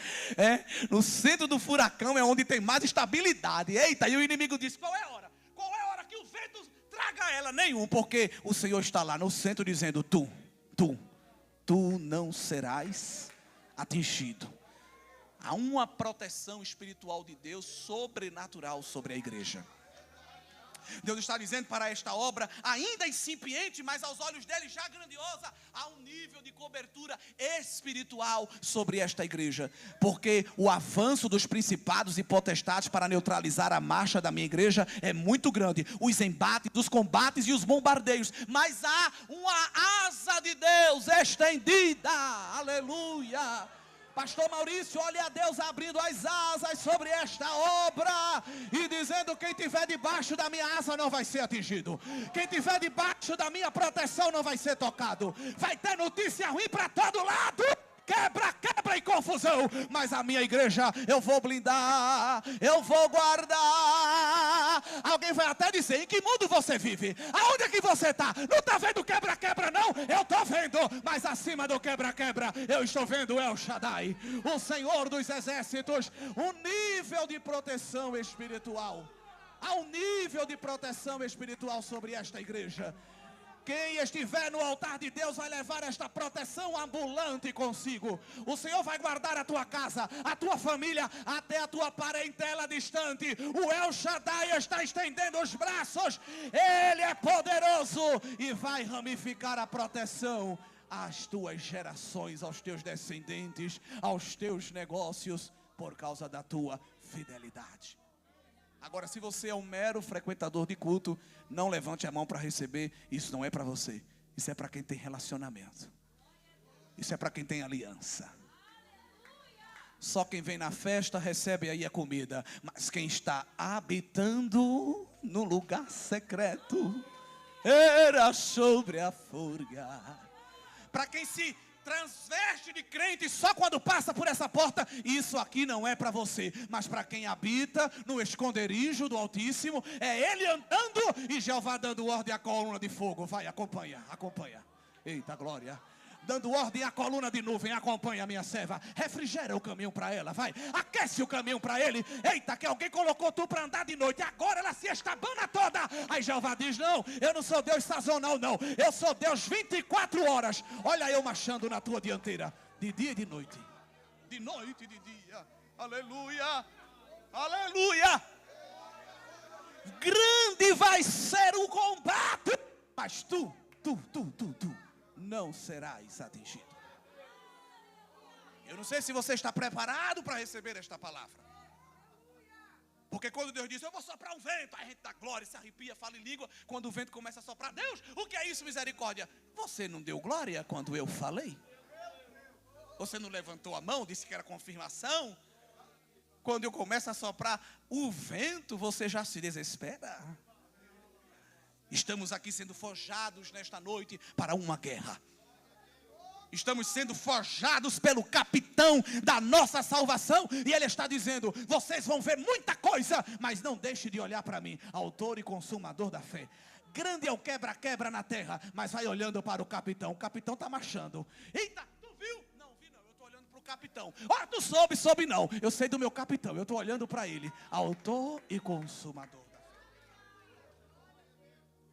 No centro do furacão é onde tem mais estabilidade. Eita, e o inimigo diz, qual é a hora? Qual é a hora que o vento traga ela? Nenhum, porque o Senhor está lá no centro dizendo, tu não serás atingido. Há uma proteção espiritual de Deus sobrenatural sobre a igreja. Deus está dizendo para esta obra, ainda incipiente, mas aos olhos dele já grandiosa, há um nível de cobertura espiritual sobre esta igreja. Porque o avanço dos principados e potestades para neutralizar a marcha da minha igreja é muito grande. Os embates, os combates e os bombardeios. Mas há uma asa de Deus estendida. Aleluia. Pastor Maurício, olhe a Deus abrindo as asas sobre esta obra e dizendo, quem estiver debaixo da minha asa não vai ser atingido. Quem estiver debaixo da minha proteção não vai ser tocado. Vai ter notícia ruim para todo lado. Quebra e confusão. Mas a minha igreja eu vou blindar, eu vou guardar. Alguém vai até dizer, em que mundo você vive? Aonde é que você está? Não está vendo quebra não? Eu estou vendo, mas acima do quebra eu estou vendo El Shaddai, o Senhor dos exércitos. Um nível de proteção espiritual. Há um nível de proteção espiritual sobre esta igreja. Quem estiver no altar de Deus vai levar esta proteção ambulante consigo. O Senhor vai guardar a tua casa, a tua família, até a tua parentela distante. O El Shaddai está estendendo os braços. Ele é poderoso e vai ramificar a proteção às tuas gerações, aos teus descendentes, aos teus negócios, por causa da tua fidelidade. Agora, se você é um mero frequentador de culto, não levante a mão para receber. Isso não é para você. Isso é para quem tem relacionamento. Isso é para quem tem aliança. Só quem vem na festa recebe aí a comida. Mas quem está habitando no lugar secreto, era sobre a forga. Para quem se transveste de crente só quando passa por essa porta, isso aqui não é para você. Mas para quem habita no esconderijo do Altíssimo, é Ele andando e Jeová dando ordem à coluna de fogo. Vai, acompanha. Eita glória. dando ordem à coluna de nuvem, acompanha a minha serva, refrigera o caminho para ela, vai, aquece o caminho para ele. Eita, que alguém colocou tu para andar de noite, agora ela se estabana toda. Aí Jeová diz: não, eu não sou Deus sazonal não, eu sou Deus 24 horas. Olha eu marchando na tua dianteira, de dia e de noite e de dia. Aleluia, aleluia. Grande vai ser o combate, mas tu não serás atingido. Eu não sei se você está preparado para receber esta palavra. Porque quando Deus diz: eu vou soprar um vento, a gente dá glória, se arrepia, fala em língua. Quando o vento começa a soprar: Deus, o que é isso, misericórdia? Você não deu glória quando eu falei? Você não levantou a mão, disse que era confirmação? Quando eu começo a soprar o vento, você já se desespera. Estamos aqui sendo forjados nesta noite para uma guerra. Estamos sendo forjados pelo capitão da nossa salvação. E ele está dizendo: vocês vão ver muita coisa, mas não deixe de olhar para mim, autor e consumador da fé. Grande é o quebra-quebra na terra, mas vai olhando para o capitão. O capitão está marchando. Eita, tu viu? Não vi não, eu estou olhando para o capitão. Ora, tu soube não. Eu sei do meu capitão, eu estou olhando para ele, autor e consumador da fé.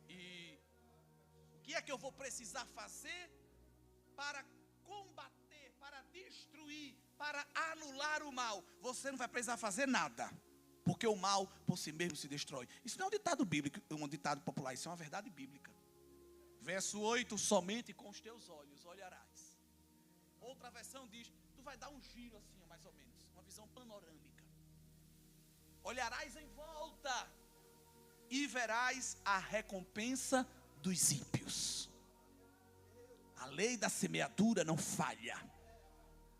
E o que é que eu vou precisar fazer para combater, para destruir, para anular o mal? Você não vai precisar fazer nada, porque o mal por si mesmo se destrói. Isso não é um ditado bíblico, um ditado popular, isso é uma verdade bíblica. Verso 8: somente com os teus olhos olharás. Outra versão diz: tu vai dar um giro assim, mais ou menos, uma visão panorâmica. Olharás em volta e verás a recompensa dos ímpios. A lei da semeadura não falha.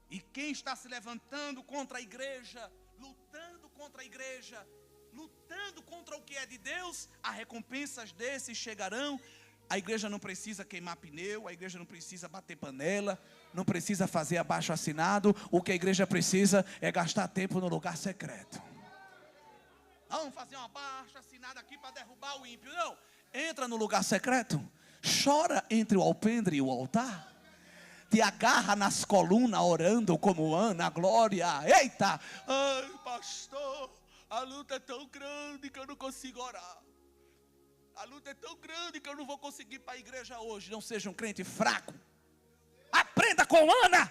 E quem está se levantando contra a igreja, lutando contra a igreja, lutando contra o que é de Deus, as recompensas desses chegarão. A igreja não precisa queimar pneu, a igreja não precisa bater panela, não precisa fazer abaixo-assinado. O que a igreja precisa é gastar tempo no lugar secreto. Vamos fazer uma abaixo-assinado aqui para derrubar o ímpio. Não, entra no lugar secreto, chora entre o alpendre e o altar, te agarra nas colunas orando como Ana, glória. Eita, ai pastor, a luta é tão grande que eu não consigo orar. A luta é tão grande que eu não vou conseguir ir para a igreja hoje. Não seja um crente fraco. Aprenda com Ana,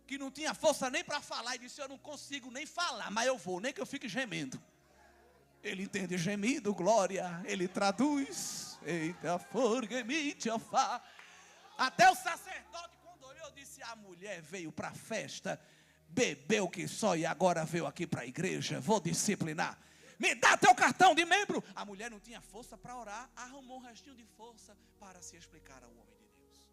que não tinha força nem para falar, e disse: eu não consigo nem falar, mas eu vou, nem que eu fique gemendo. Ele entende gemido, glória. Ele traduz. Eita, forgemite, ofá. Até o sacerdote, quando olhou, disse: a mulher veio para a festa, bebeu que só e agora veio aqui para a igreja. Vou disciplinar. Me dá teu cartão de membro. A mulher não tinha força para orar, arrumou um restinho de força para se explicar ao homem de Deus.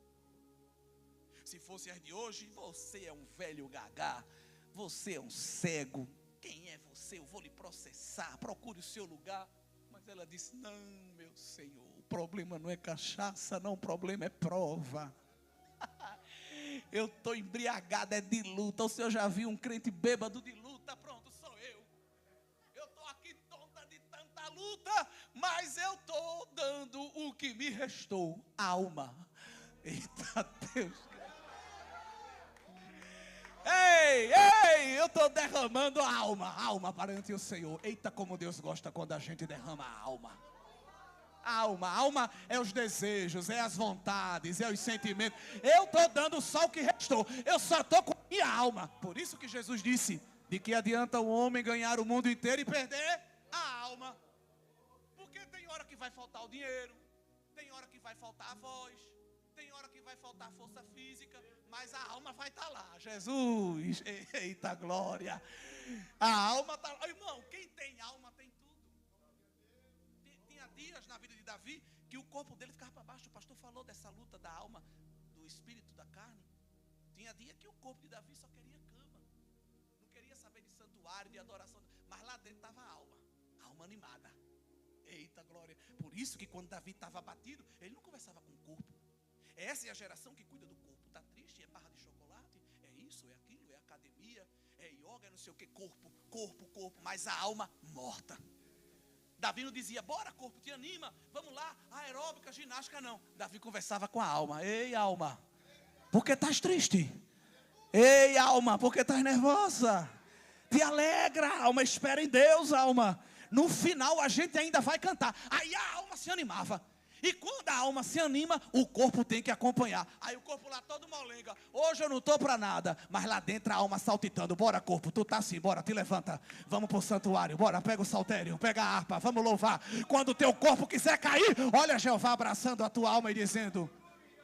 Se fosse as de hoje: você é um velho gagá, você é um cego. Quem é você? Eu vou lhe processar, procure o seu lugar. Mas ela disse: não, meu Senhor, o problema não é cachaça, não, o problema é prova. Eu estou embriagado, é de luta. O senhor já viu um crente bêbado de luta? Pronto, sou eu. Eu estou aqui tonta de tanta luta, mas eu estou dando o que me restou, alma. Eita Deus. Ei, eu estou derramando a alma perante o Senhor. Eita, como Deus gosta quando a gente derrama a alma. Alma é os desejos, é as vontades, é os sentimentos. Eu estou dando só o que restou. Eu só estou com a minha alma. Por isso que Jesus disse: de que adianta o homem ganhar o mundo inteiro e perder a alma? Porque tem hora que vai faltar o dinheiro, tem hora que vai faltar a voz, tem hora que vai faltar força física, mas a alma vai estar lá. Jesus, eita glória. A alma está lá. Irmão, quem tem alma tem tudo. Tinha dias na vida de Davi que o corpo dele ficava para baixo. O pastor falou dessa luta da alma, do espírito, da carne. Tinha dia que o corpo de Davi só queria cama, não queria saber de santuário, de adoração, mas lá dentro estava a alma animada. Eita glória. Por isso que quando Davi estava abatido, ele não conversava com o corpo. Essa é a geração que cuida do corpo. Está triste, é barra de chocolate, é isso, é aquilo, é academia, é yoga, é não sei o que. Corpo, mas a alma morta. Davi não dizia: bora corpo, te anima, vamos lá, aeróbica, ginástica, não. Davi conversava com a alma. Ei alma, Porque estás triste. Ei, alma, porque estás nervosa. Te alegra, alma, espera em Deus, alma. No final a gente ainda vai cantar. Aí a alma se animava. E quando a alma se anima, o corpo tem que acompanhar. Aí o corpo lá todo molenga. Hoje eu não estou para nada. Mas lá dentro a alma saltitando. Bora, corpo, tu tá assim, bora, te levanta. Vamos pro santuário, bora, pega o saltério, pega a harpa, vamos louvar. Quando o teu corpo quiser cair, olha Jeová abraçando a tua alma e dizendo: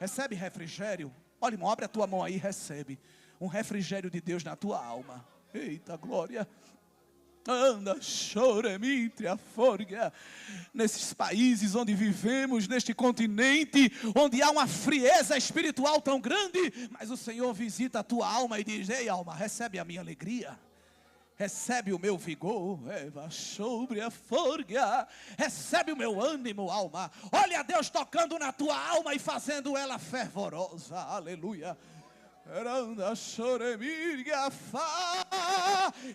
recebe refrigério. Olha, irmão, abre a tua mão aí e recebe um refrigério de Deus na tua alma. Eita glória. Anda, choremitria, forga. Nesses países onde vivemos, neste continente, onde há uma frieza espiritual tão grande, mas o Senhor visita a tua alma e diz: ei alma, recebe a minha alegria, recebe o meu vigor, recebe o meu ânimo, alma. Olha Deus tocando na tua alma e fazendo ela fervorosa, aleluia.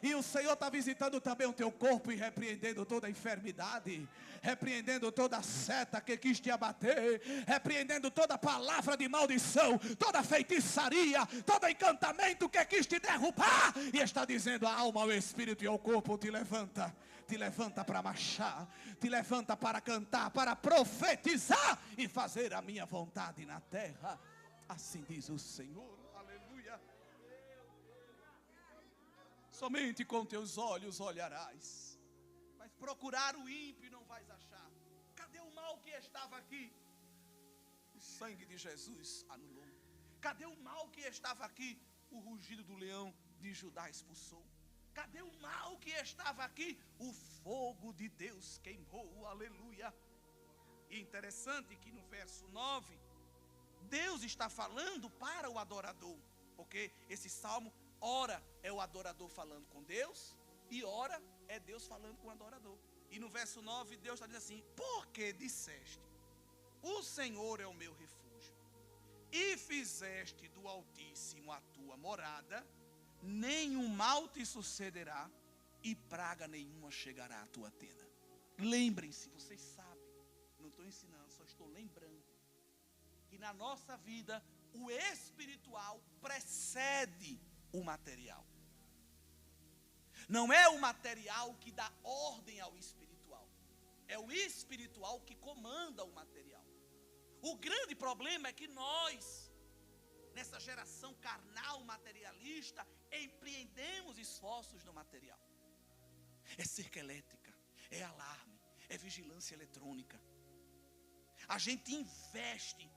E o Senhor está visitando também o teu corpo e repreendendo toda a enfermidade, repreendendo toda seta que quis te abater, repreendendo toda palavra de maldição, toda feitiçaria, todo encantamento que quis te derrubar. E está dizendo a alma, o espírito e o corpo: te levanta. Te levanta para marchar, te levanta para cantar, para profetizar e fazer a minha vontade na terra. Assim diz o Senhor. Somente com teus olhos olharás, mas procurar o ímpio não vais achar. Cadê o mal que estava aqui? O sangue de Jesus anulou. Cadê o mal que estava aqui? O rugido do leão de Judá expulsou. Cadê o mal que estava aqui? O fogo de Deus queimou, aleluia. E interessante que no verso 9, Deus está falando para o adorador, porque esse salmo, ora é o adorador falando com Deus, e ora é Deus falando com o adorador. E no verso 9 Deus está dizendo assim: porque disseste, o Senhor é o meu refúgio, e fizeste do Altíssimo a tua morada, nenhum mal te sucederá, e praga nenhuma chegará à tua tenda. Lembrem-se, vocês sabem, não estou ensinando, só estou lembrando, que na nossa vida o espiritual precede o material. Não é o material que dá ordem ao espiritual, é o espiritual que comanda o material. O grande problema é que nós, nessa geração carnal materialista, empreendemos esforços no material. É cerca elétrica, é alarme, é vigilância eletrônica. A gente investe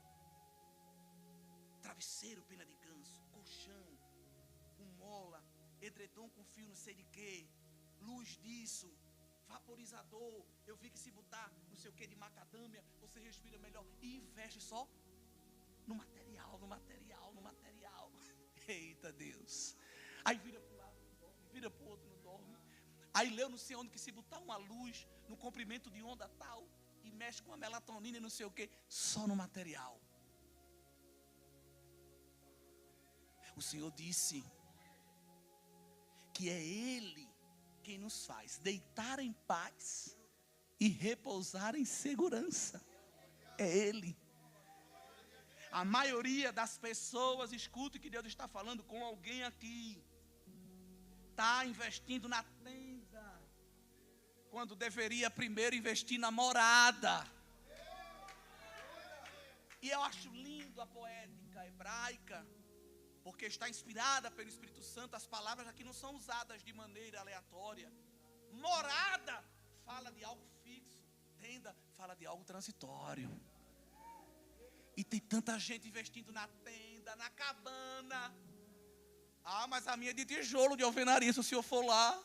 travesseiro, pena de ganso, colchão com mola, edredom com fio não sei de quê, luz disso, vaporizador. Eu vi que se botar não sei o que de macadâmia, você respira melhor. E investe só no material, no material, no material. Eita Deus. Aí vira para um lado, não dorme, vira para o outro, não dorme. Aí leu não sei onde que se botar uma luz no comprimento de onda tal, e mexe com a melatonina e não sei o que, só no material. O Senhor disse que é Ele quem nos faz deitar em paz e repousar em segurança. É Ele. A maioria das pessoas, escuta que Deus está falando com alguém aqui, está investindo na tenda, quando deveria primeiro investir na morada. E eu acho lindo a poética hebraica, porque está inspirada pelo Espírito Santo. As palavras aqui não são usadas de maneira aleatória. Morada fala de algo fixo, tenda fala de algo transitório. E tem tanta gente investindo na tenda, na cabana. Ah, mas a minha é de tijolo, de alvenaria. Se o senhor for lá,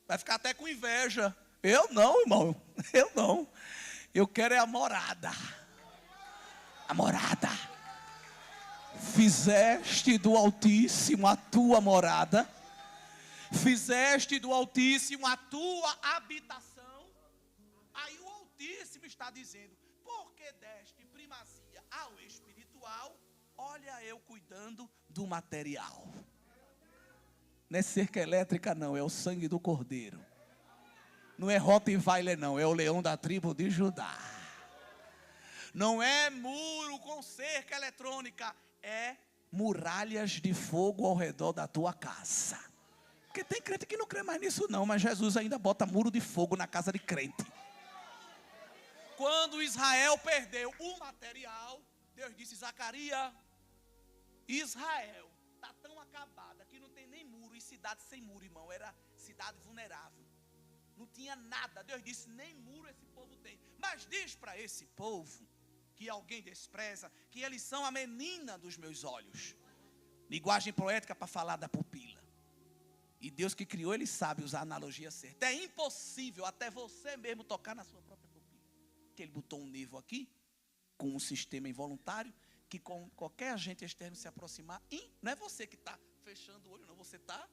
vai ficar até com inveja. Eu não, irmão, eu não. Eu quero é a morada. A morada. Fizeste do Altíssimo a tua morada, fizeste do Altíssimo a tua habitação. Aí o Altíssimo está dizendo: porque deste primazia ao espiritual, olha eu cuidando do material. Não é cerca elétrica não, é o sangue do Cordeiro. Não é Rottweiler não, é o leão da tribo de Judá. Não é muro com cerca eletrônica, é muralhas de fogo ao redor da tua casa. Porque tem crente que não crê mais nisso não, mas Jesus ainda bota muro de fogo na casa de crente. Quando Israel perdeu o material, Deus disse: Zacarias, Israel está tão acabada que não tem nem muro. E cidade sem muro, irmão, era cidade vulnerável. Não tinha nada. Deus disse: nem muro esse povo tem. Mas diz para esse povo que alguém despreza, que eles são a menina dos meus olhos. Linguagem poética para falar da pupila. E Deus que criou, Ele sabe usar a analogia certa. É impossível até você mesmo tocar na sua própria pupila. Que Ele botou um nervo aqui, com um sistema involuntário, que com qualquer agente externo se aproximar, não é você que está fechando o olho, não. Você está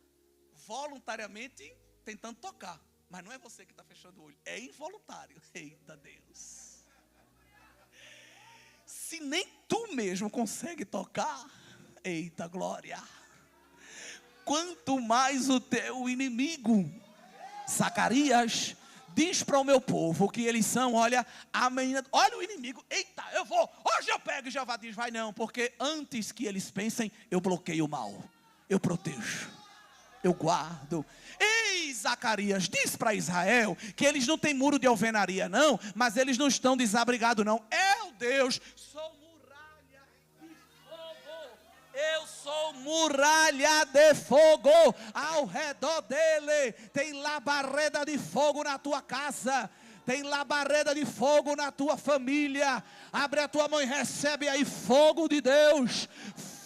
voluntariamente tentando tocar. Mas não é você que está fechando o olho, é involuntário. Eita Deus. Se nem tu mesmo consegue tocar, eita glória. Quanto mais o teu inimigo. Zacarias diz para o meu povo que eles são, olha, a menina, olha o inimigo, eita, eu vou, hoje eu pego. E Jeová diz: vai não, porque antes que eles pensem, eu bloqueio o mal, eu protejo, eu guardo. Ei, Zacarias, diz para Israel que eles não têm muro de alvenaria não, mas eles não estão desabrigados não. Eu, Deus, sou muralha de fogo. Eu sou muralha de fogo. Ao redor dele tem labareda de fogo na tua casa. Tem labareda de fogo na tua família. Abre a tua mão e recebe aí fogo de Deus.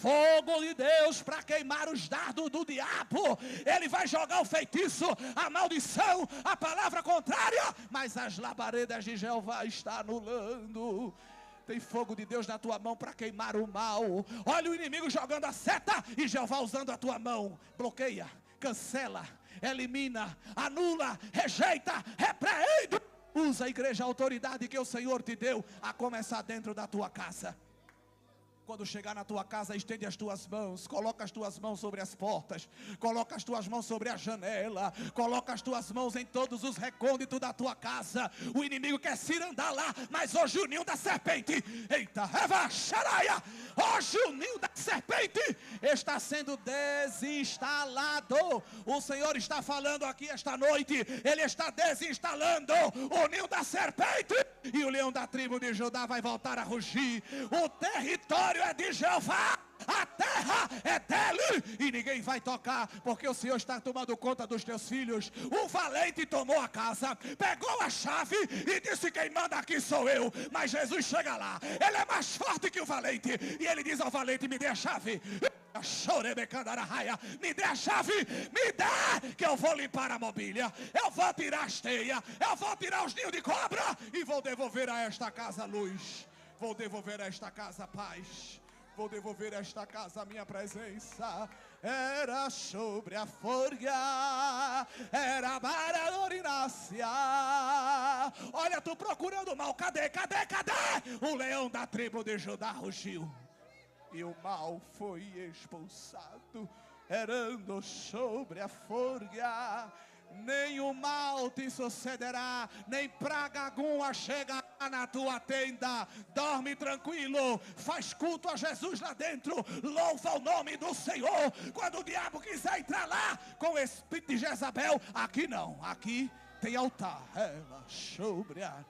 Fogo de Deus para queimar os dardos do diabo. Ele vai jogar o feitiço, a maldição, a palavra contrária, mas as labaredas de Jeová está anulando. Tem fogo de Deus na tua mão para queimar o mal. Olha o inimigo jogando a seta e Jeová usando a tua mão. Bloqueia, cancela, elimina, anula, rejeita, repreende. Usa a igreja, a autoridade que o Senhor te deu, a começar dentro da tua casa. Quando chegar na tua casa, estende as tuas mãos, coloca as tuas mãos sobre as portas, coloca as tuas mãos sobre a janela, coloca as tuas mãos em todos os recônditos da tua casa. O inimigo quer se andar lá, mas hoje o ninho da serpente, eita, revaxaraia, hoje o ninho da serpente está sendo desinstalado. O Senhor está falando aqui esta noite, Ele está desinstalando o ninho da serpente, e o leão da tribo de Judá vai voltar a rugir. O território é de Jeová, a terra é dele, e ninguém vai tocar, porque o Senhor está tomando conta dos teus filhos. O valente tomou a casa, pegou a chave e disse: quem manda aqui sou eu. Mas Jesus chega lá, ele é mais forte que o valente, e ele diz ao valente: me dê a chave. Me dê a chave, me dá, que eu vou limpar a mobília, eu vou tirar as teias, eu vou tirar os ninhos de cobra, e vou devolver a esta casa luz, vou devolver a esta casa paz, vou devolver a esta casa a minha presença. Era sobre a folha, era baralhorinácia. Olha, tu procurando mal, cadê? O leão da tribo de Judá rugiu, e o mal foi expulsado, errando sobre a folha. Nem o mal te sucederá, nem praga alguma chegará na tua tenda. Dorme tranquilo, faz culto a Jesus lá dentro, louva o nome do Senhor. Quando o diabo quiser entrar lá com o espírito de Jezabel, aqui não, aqui tem altar. Ela sobre a...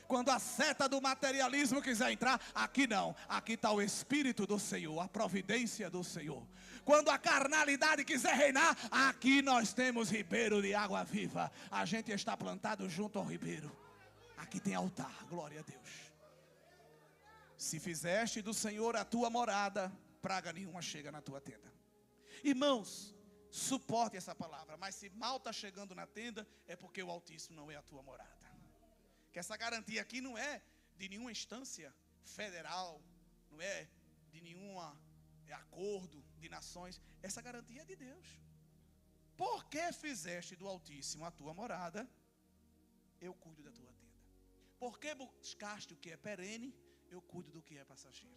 Quando a seta do materialismo quiser entrar, aqui não. Aqui está o Espírito do Senhor, a providência do Senhor. Quando a carnalidade quiser reinar, aqui nós temos ribeiro de água viva. A gente está plantado junto ao ribeiro. Aqui tem altar, glória a Deus. Se fizeste do Senhor a tua morada, praga nenhuma chega na tua tenda. Irmãos, suporte essa palavra. Mas se mal está chegando na tenda, é porque o Altíssimo não é a tua morada. Que essa garantia aqui não é de nenhuma instância federal, não é de nenhum acordo de nações. Essa garantia é de Deus. Porque fizeste do Altíssimo a tua morada, eu cuido da tua tenda. Porque buscaste o que é perene, eu cuido do que é passageiro.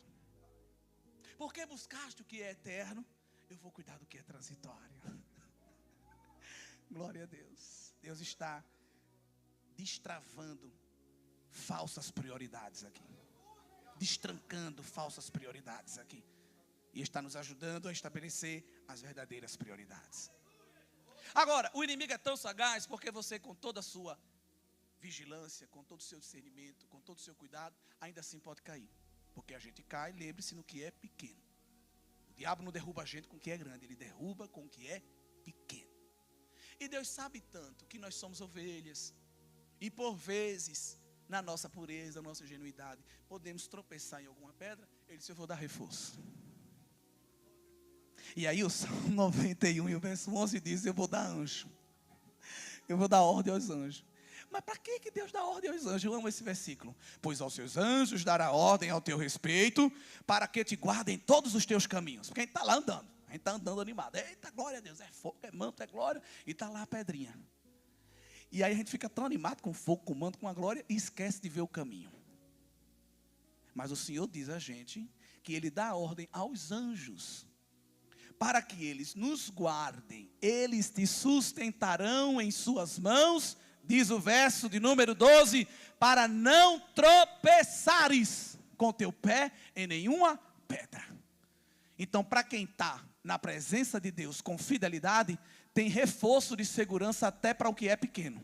Porque buscaste o que é eterno, eu vou cuidar do que é transitório. Glória a Deus. Deus está destravando falsas prioridades aqui, destrancando falsas prioridades aqui. E está nos ajudando a estabelecer as verdadeiras prioridades. Agora, o inimigo é tão sagaz porque você, com toda a sua vigilância, com todo o seu discernimento, com todo o seu cuidado, ainda assim pode cair. Porque a gente cai, lembre-se, no que é pequeno. O diabo não derruba a gente com o que é grande, ele derruba com o que é pequeno. E Deus sabe tanto que nós somos ovelhas. E por vezes, na nossa pureza, na nossa ingenuidade, podemos tropeçar em alguma pedra. Ele disse, eu vou dar reforço. E aí o Salmo 91 e o verso 11 diz, eu vou dar anjo. Eu vou dar ordem aos anjos. Mas para que Deus dá ordem aos anjos? Eu amo esse versículo. Pois aos seus anjos dará ordem ao teu respeito, para que te guardem todos os teus caminhos. Porque a gente está lá andando. A gente está andando animado. Eita, glória a Deus. É fogo, é manto, é glória. E está lá a pedrinha. E aí a gente fica tão animado com fogo, com manto, com a glória, e esquece de ver o caminho. Mas o Senhor diz a gente que Ele dá ordem aos anjos, para que eles nos guardem. Eles te sustentarão em suas mãos, diz o verso de número 12, para não tropeçares com teu pé em nenhuma pedra. Então, para quem está na presença de Deus com fidelidade, tem reforço de segurança até para o que é pequeno.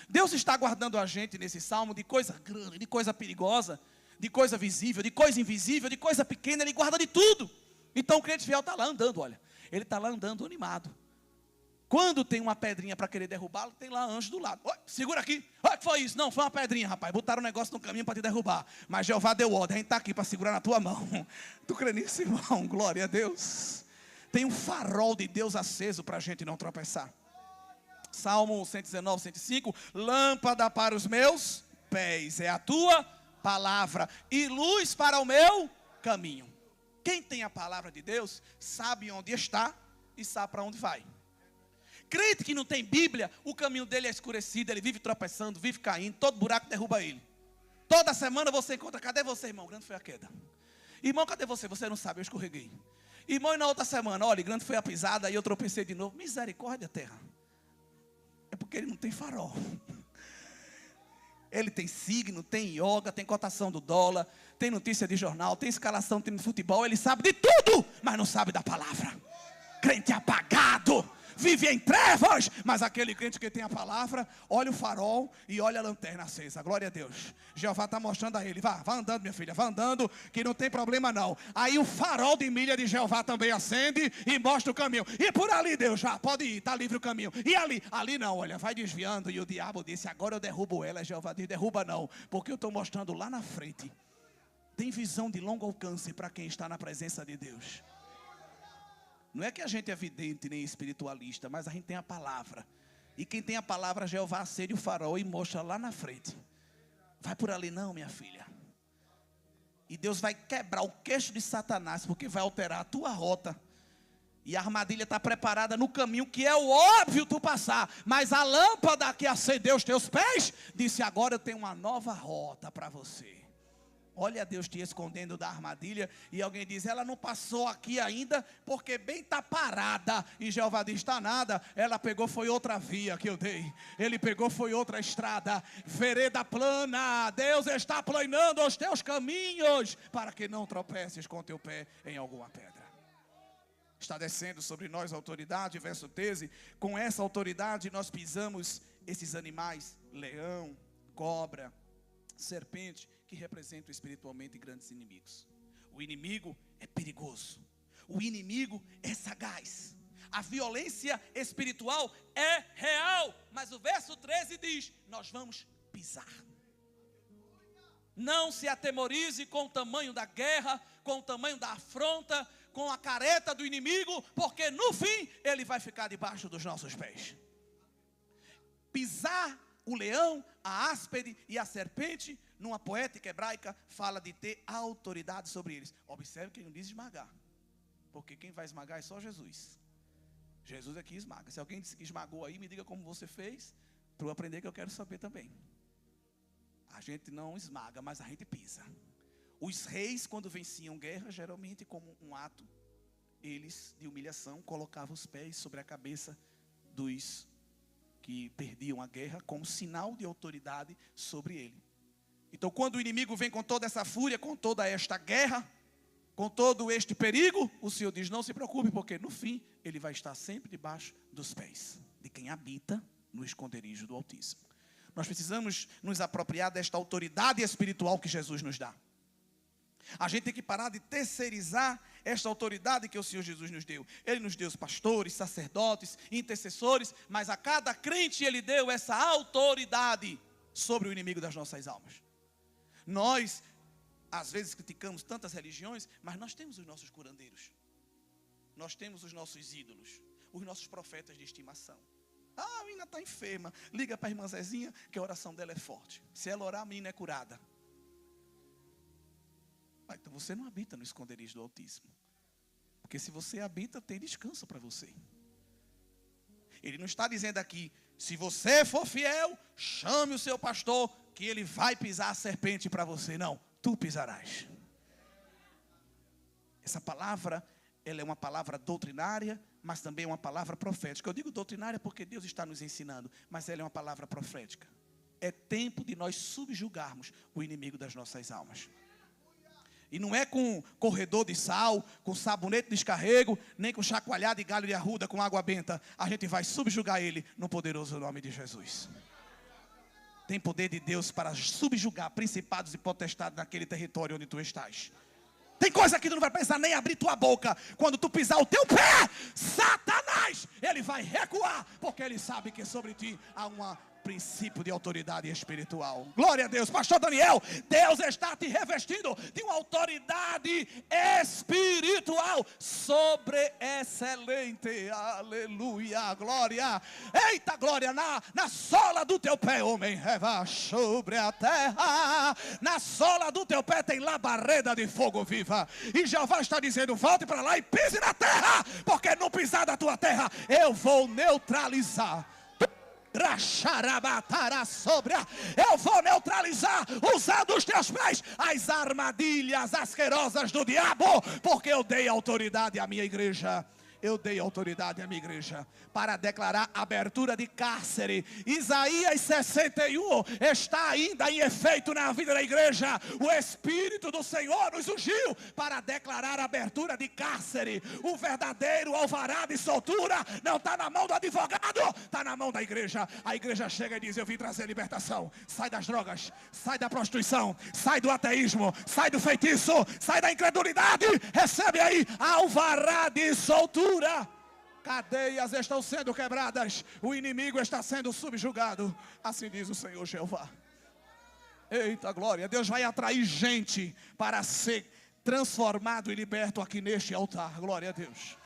Deus está guardando a gente nesse salmo de coisa grande, de coisa perigosa, de coisa visível, de coisa invisível, de coisa pequena. Ele guarda de tudo. Então o crente fiel está lá andando, olha. Ele está lá andando animado. Quando tem uma pedrinha para querer derrubá-lo, tem lá anjo do lado. Oi, segura aqui. Olha que foi isso? Não, foi uma pedrinha, rapaz. Botaram um negócio no caminho para te derrubar. Mas Jeová deu ordem. A gente está aqui para segurar na tua mão. Tu crê nisso, irmão? Glória a Deus. Tem um farol de Deus aceso para a gente não tropeçar. Salmo 119, 105. Lâmpada para os meus pés é a tua palavra e luz para o meu caminho. Quem tem a palavra de Deus sabe onde está e sabe para onde vai. Crente que não tem Bíblia, o caminho dele é escurecido, ele vive tropeçando, vive caindo, todo buraco derruba ele. Toda semana você encontra, cadê você, irmão? Grande foi a queda. Irmão, cadê você? Você não sabe, eu escorreguei. Irmão, e na outra semana, olha, grande foi a pisada, aí eu tropecei de novo. Misericórdia, terra. É porque ele não tem farol. Ele tem signo, tem yoga, tem cotação do dólar, tem notícia de jornal, tem escalação do time de futebol. Ele sabe de tudo, mas não sabe da palavra. Crente apagado, vive em trevas. Mas aquele crente que tem a palavra, olha o farol e olha a lanterna acesa. Glória a Deus. Jeová está mostrando a ele, vá andando, minha filha, vá andando, que não tem problema não. Aí o farol de milha de Jeová também acende e mostra o caminho. E por ali, Deus, já pode ir, está livre o caminho. E ali não, olha, vai desviando. E o diabo disse, agora eu derrubo ela. Jeová diz, derruba não, porque eu estou mostrando lá na frente. Tem visão de longo alcance para quem está na presença de Deus. Não é que a gente é vidente nem espiritualista, mas a gente tem a palavra. E quem tem a palavra, Jeová acende o farol e mostra lá na frente. Vai por ali não, minha filha. E Deus vai quebrar o queixo de Satanás, porque vai alterar a tua rota. E a armadilha está preparada no caminho que é o óbvio tu passar. Mas a lâmpada que acendeu os teus pés, disse, agora eu tenho uma nova rota para você. Olha Deus te escondendo da armadilha. E alguém diz, ela não passou aqui ainda, porque bem está parada. E Jeová diz, está nada. Ela pegou, foi outra via que eu dei. Ele pegou, foi outra estrada. Vereda plana. Deus está planando os teus caminhos, para que não tropeces com teu pé em alguma pedra. Está descendo sobre nós a autoridade, verso 13. Com essa autoridade nós pisamos esses animais, leão, cobra, serpente, que representam espiritualmente grandes inimigos. O inimigo é perigoso. O inimigo é sagaz. A violência espiritual é real. Mas o verso 13 diz, nós vamos pisar. Não se atemorize com o tamanho da guerra, com o tamanho da afronta, com a careta do inimigo, porque no fim ele vai ficar debaixo dos nossos pés. Pisar o leão, a áspide e a serpente, numa poética hebraica, fala de ter autoridade sobre eles. Observe que ele não diz esmagar, porque quem vai esmagar é só Jesus. Jesus é que esmaga. Se alguém disse que esmagou aí, me diga como você fez, para eu aprender, que eu quero saber também. A gente não esmaga, mas a gente pisa. Os reis, quando venciam guerra, geralmente como um ato, eles de humilhação colocavam os pés sobre a cabeça dos que perdiam a guerra, como sinal de autoridade sobre ele. Então quando o inimigo vem com toda essa fúria, com toda esta guerra, Com todo este perigo, o Senhor diz, não se preocupe, porque no fim, ele vai estar sempre debaixo dos pés de quem habita no esconderijo do Altíssimo. Nós precisamos nos apropriar desta autoridade espiritual que Jesus nos dá. A gente tem que parar de terceirizar esta autoridade que o Senhor Jesus nos deu. Ele nos deu os pastores, sacerdotes, intercessores, mas a cada crente Ele deu essa autoridade sobre o inimigo das nossas almas. Nós, às vezes, criticamos tantas religiões, mas nós temos os nossos curandeiros. Nós temos os nossos ídolos, os nossos profetas de estimação. Ah, a menina está enferma. Liga para a irmã Zezinha que a oração dela é forte. Se ela orar, a menina é curada. Ah, então você não habita no esconderijo do Altíssimo. Porque se você habita, tem descanso para você. Ele não está dizendo aqui, se você for fiel, chame o seu pastor, que ele vai pisar a serpente para você. Não, tu pisarás. Essa palavra, ela é uma palavra doutrinária, mas também é uma palavra profética. Eu digo doutrinária porque Deus está nos ensinando, mas ela é uma palavra profética. É tempo de nós subjugarmos o inimigo das nossas almas. E não é com corredor de sal, com sabonete de descarrego, nem com chacoalhada de galho de arruda com água benta. A gente vai subjugar ele no poderoso nome de Jesus. Tem poder de Deus para subjugar principados e potestades naquele território onde tu estás. Tem coisa que tu não vai precisar nem abrir tua boca. Quando tu pisar o teu pé, Satanás, ele vai recuar, porque ele sabe que sobre ti há princípio de autoridade espiritual. Glória a Deus. Pastor Daniel, Deus está te revestindo de uma autoridade espiritual sobreexcelente. Aleluia, glória. Eita, glória, na sola do teu pé, homem, reva sobre a terra. Na sola do teu pé tem labareda de fogo viva. E Jeová está dizendo, volte para lá e pise na terra, porque no pisar da tua terra, eu vou neutralizar. Eu vou neutralizar, usando os teus pés, as armadilhas asquerosas do diabo, porque eu dei autoridade à minha igreja. Eu dei autoridade à minha igreja para declarar abertura de cárcere. Isaías 61 está ainda em efeito na vida da igreja. O Espírito do Senhor nos ungiu para declarar abertura de cárcere. O verdadeiro alvará de soltura não está na mão do advogado, está na mão da igreja. A igreja chega e diz, eu vim trazer libertação. Sai das drogas, sai da prostituição, sai do ateísmo, sai do feitiço, sai da incredulidade. Recebe aí alvará de soltura. Cadeias estão sendo quebradas, o inimigo está sendo subjugado. Assim diz o Senhor Jeová. Eita glória, Deus vai atrair gente para ser transformado e liberto aqui neste altar. Glória a Deus.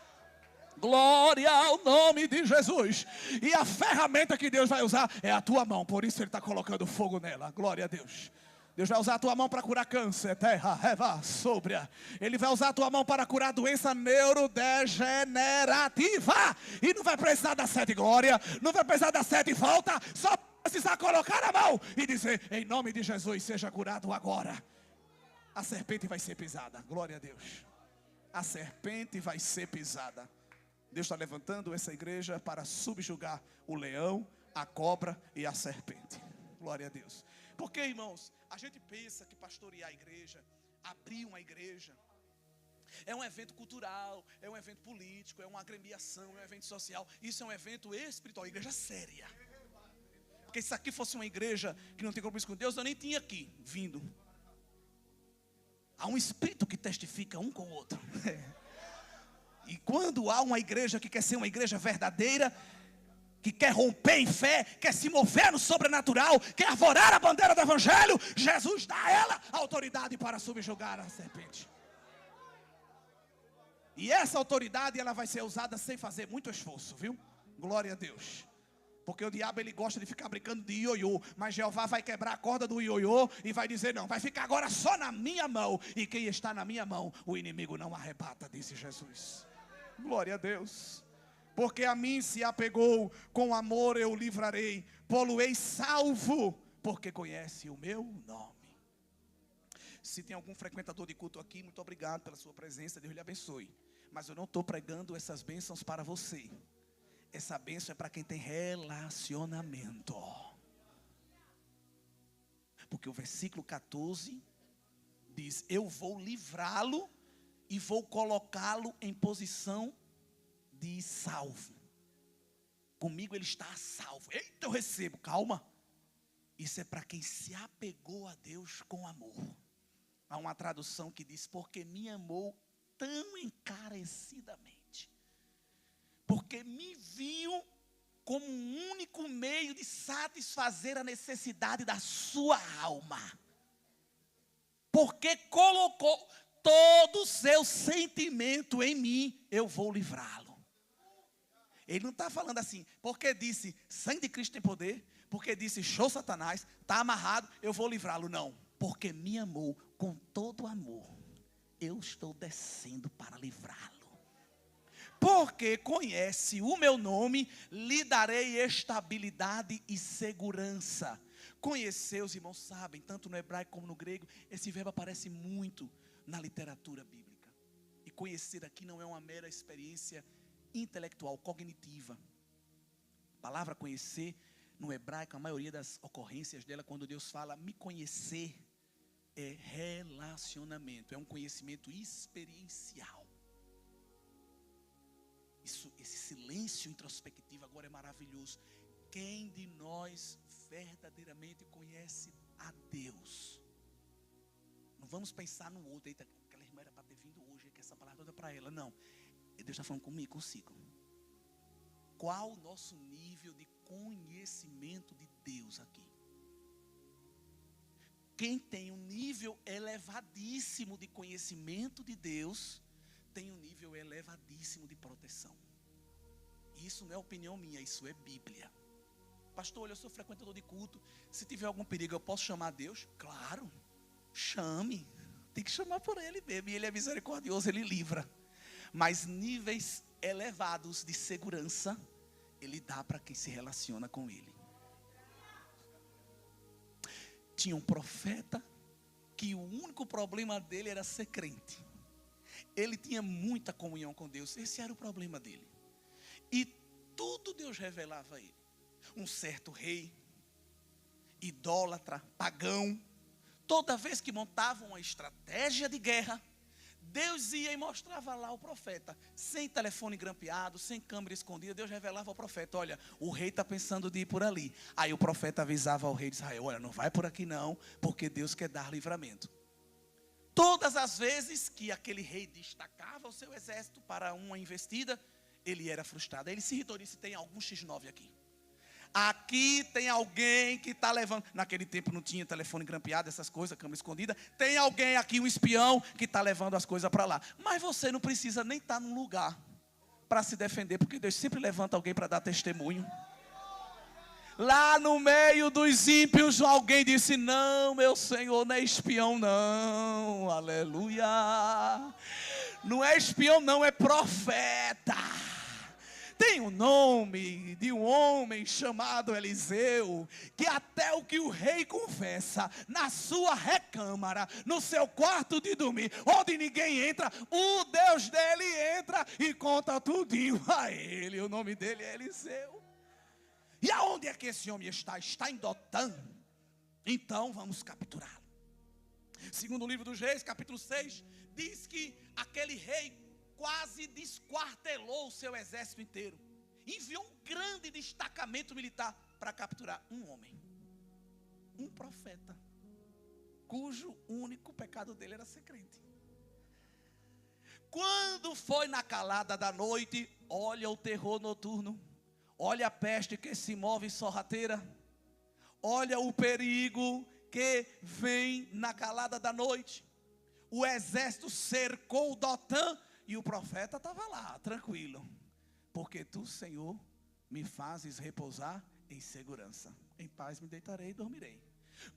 Glória ao nome de Jesus. E a ferramenta que Deus vai usar é a tua mão, por isso Ele está colocando fogo nela. Glória a Deus. Deus vai usar a tua mão para curar câncer, terra, reva, sóbria. Ele vai usar a tua mão para curar doença neurodegenerativa. E não vai precisar dar 7 glória, não vai precisar dar 7 volta, só precisar colocar a mão e dizer, em nome de Jesus, seja curado agora. A serpente vai ser pisada, glória a Deus. A serpente vai ser pisada. Deus está levantando essa igreja para subjugar o leão, a cobra e a serpente. Glória a Deus. Porque, irmãos, a gente pensa que pastorear a igreja, abrir uma igreja, é um evento cultural, é um evento político, é uma agremiação, é um evento social. Isso é um evento espiritual, igreja séria. Porque se aqui fosse uma igreja que não tem compromisso com Deus, eu nem tinha aqui vindo. Há um espírito que testifica um com o outro. E quando há uma igreja que quer ser uma igreja verdadeira, que quer romper em fé, quer se mover no sobrenatural, quer arvorar a bandeira do evangelho, Jesus dá a ela a autoridade para subjugar a serpente. E essa autoridade ela vai ser usada sem fazer muito esforço, viu? Glória a Deus. Porque o diabo ele gosta de ficar brincando de ioiô, mas Jeová vai quebrar a corda do ioiô e vai dizer, não, vai ficar agora só na minha mão, e quem está na minha mão, o inimigo não arrebata, disse Jesus. Glória a Deus. Porque a mim se apegou, com amor eu o livrarei, pô-lo-ei salvo, porque conhece o meu nome. Se tem algum frequentador de culto aqui, muito obrigado pela sua presença, Deus lhe abençoe. Mas eu não estou pregando essas bênçãos para você. Essa bênção é para quem tem relacionamento. Porque o versículo 14 diz, eu vou livrá-lo e vou colocá-lo em posição de salvo. Comigo ele está a salvo. Eita, eu recebo. Calma. Isso é para quem se apegou a Deus com amor. Há uma tradução que diz: porque me amou tão encarecidamente. Porque me viu como um único meio de satisfazer a necessidade da sua alma. Porque colocou todo o seu sentimento em mim, eu vou livrá-lo. Ele não está falando assim, porque disse, sangue de Cristo tem poder, porque disse, show Satanás, está amarrado, eu vou livrá-lo. Não, porque me amou com todo amor, eu estou descendo para livrá-lo. Porque conhece o meu nome, lhe darei estabilidade e segurança. Conhecer, os irmãos sabem, tanto no hebraico como no grego, esse verbo aparece muito na literatura bíblica. E conhecer aqui não é uma mera experiência intelectual, cognitiva. A palavra conhecer, no hebraico, a maioria das ocorrências dela, quando Deus fala me conhecer, é relacionamento, é um conhecimento experiencial. Esse silêncio introspectivo agora é maravilhoso. Quem de nós verdadeiramente conhece a Deus? Não vamos pensar no outro. Eita, aquela irmã era para ter vindo hoje, que essa palavra toda para ela. Não, Deus está falando comigo, consigo. Qual o nosso nível de conhecimento de Deus aqui? Quem tem um nível elevadíssimo de conhecimento de Deus, tem um nível elevadíssimo de proteção. Isso não é opinião minha, isso é Bíblia. Pastor, olha, eu sou frequentador de culto. Se tiver algum perigo, eu posso chamar Deus? Claro, chame. Tem que chamar por Ele mesmo. E Ele é misericordioso, Ele livra. Mas níveis elevados de segurança, Ele dá para quem se relaciona com Ele. Tinha um profeta que o único problema dele era ser crente. Ele tinha muita comunhão com Deus. Esse era o problema dele. E tudo Deus revelava a ele. Um certo rei, idólatra, pagão, toda vez que montava uma estratégia de guerra, Deus ia e mostrava lá o profeta, sem telefone grampeado, sem câmera escondida. Deus revelava ao profeta: olha, o rei está pensando de ir por ali. Aí o profeta avisava ao rei de Israel: olha, não vai por aqui não, porque Deus quer dar livramento. Todas as vezes que aquele rei destacava o seu exército para uma investida, ele era frustrado. Aí ele se irritou e disse: tem algum X9 aqui. Aqui tem alguém que está levando. Naquele tempo não tinha telefone grampeado, essas coisas, câmera escondida. Tem alguém aqui, um espião, que está levando as coisas para lá. Mas você não precisa nem estar num lugar para se defender, porque Deus sempre levanta alguém para dar testemunho. Lá no meio dos ímpios, alguém disse: não, meu Senhor, não é espião não. Aleluia. Não é espião não, é profeta. Tem o nome de um homem chamado Eliseu, que até o que o rei confessa na sua recâmara, no seu quarto de dormir, onde ninguém entra, o Deus dele entra e conta tudinho a ele. O nome dele é Eliseu. E aonde é que esse homem está? Está em Dotã. Então vamos capturá-lo. Segundo o livro dos Reis, capítulo 6, diz que aquele rei quase desquartelou o seu exército inteiro. Enviou um grande destacamento militar para capturar um homem, um profeta, cujo único pecado dele era ser crente. Quando foi na calada da noite, olha o terror noturno, olha a peste que se move sorrateira, olha o perigo que vem na calada da noite. O exército cercou Dotã e o profeta estava lá, tranquilo. Porque tu, Senhor, me fazes repousar em segurança. Em paz me deitarei e dormirei.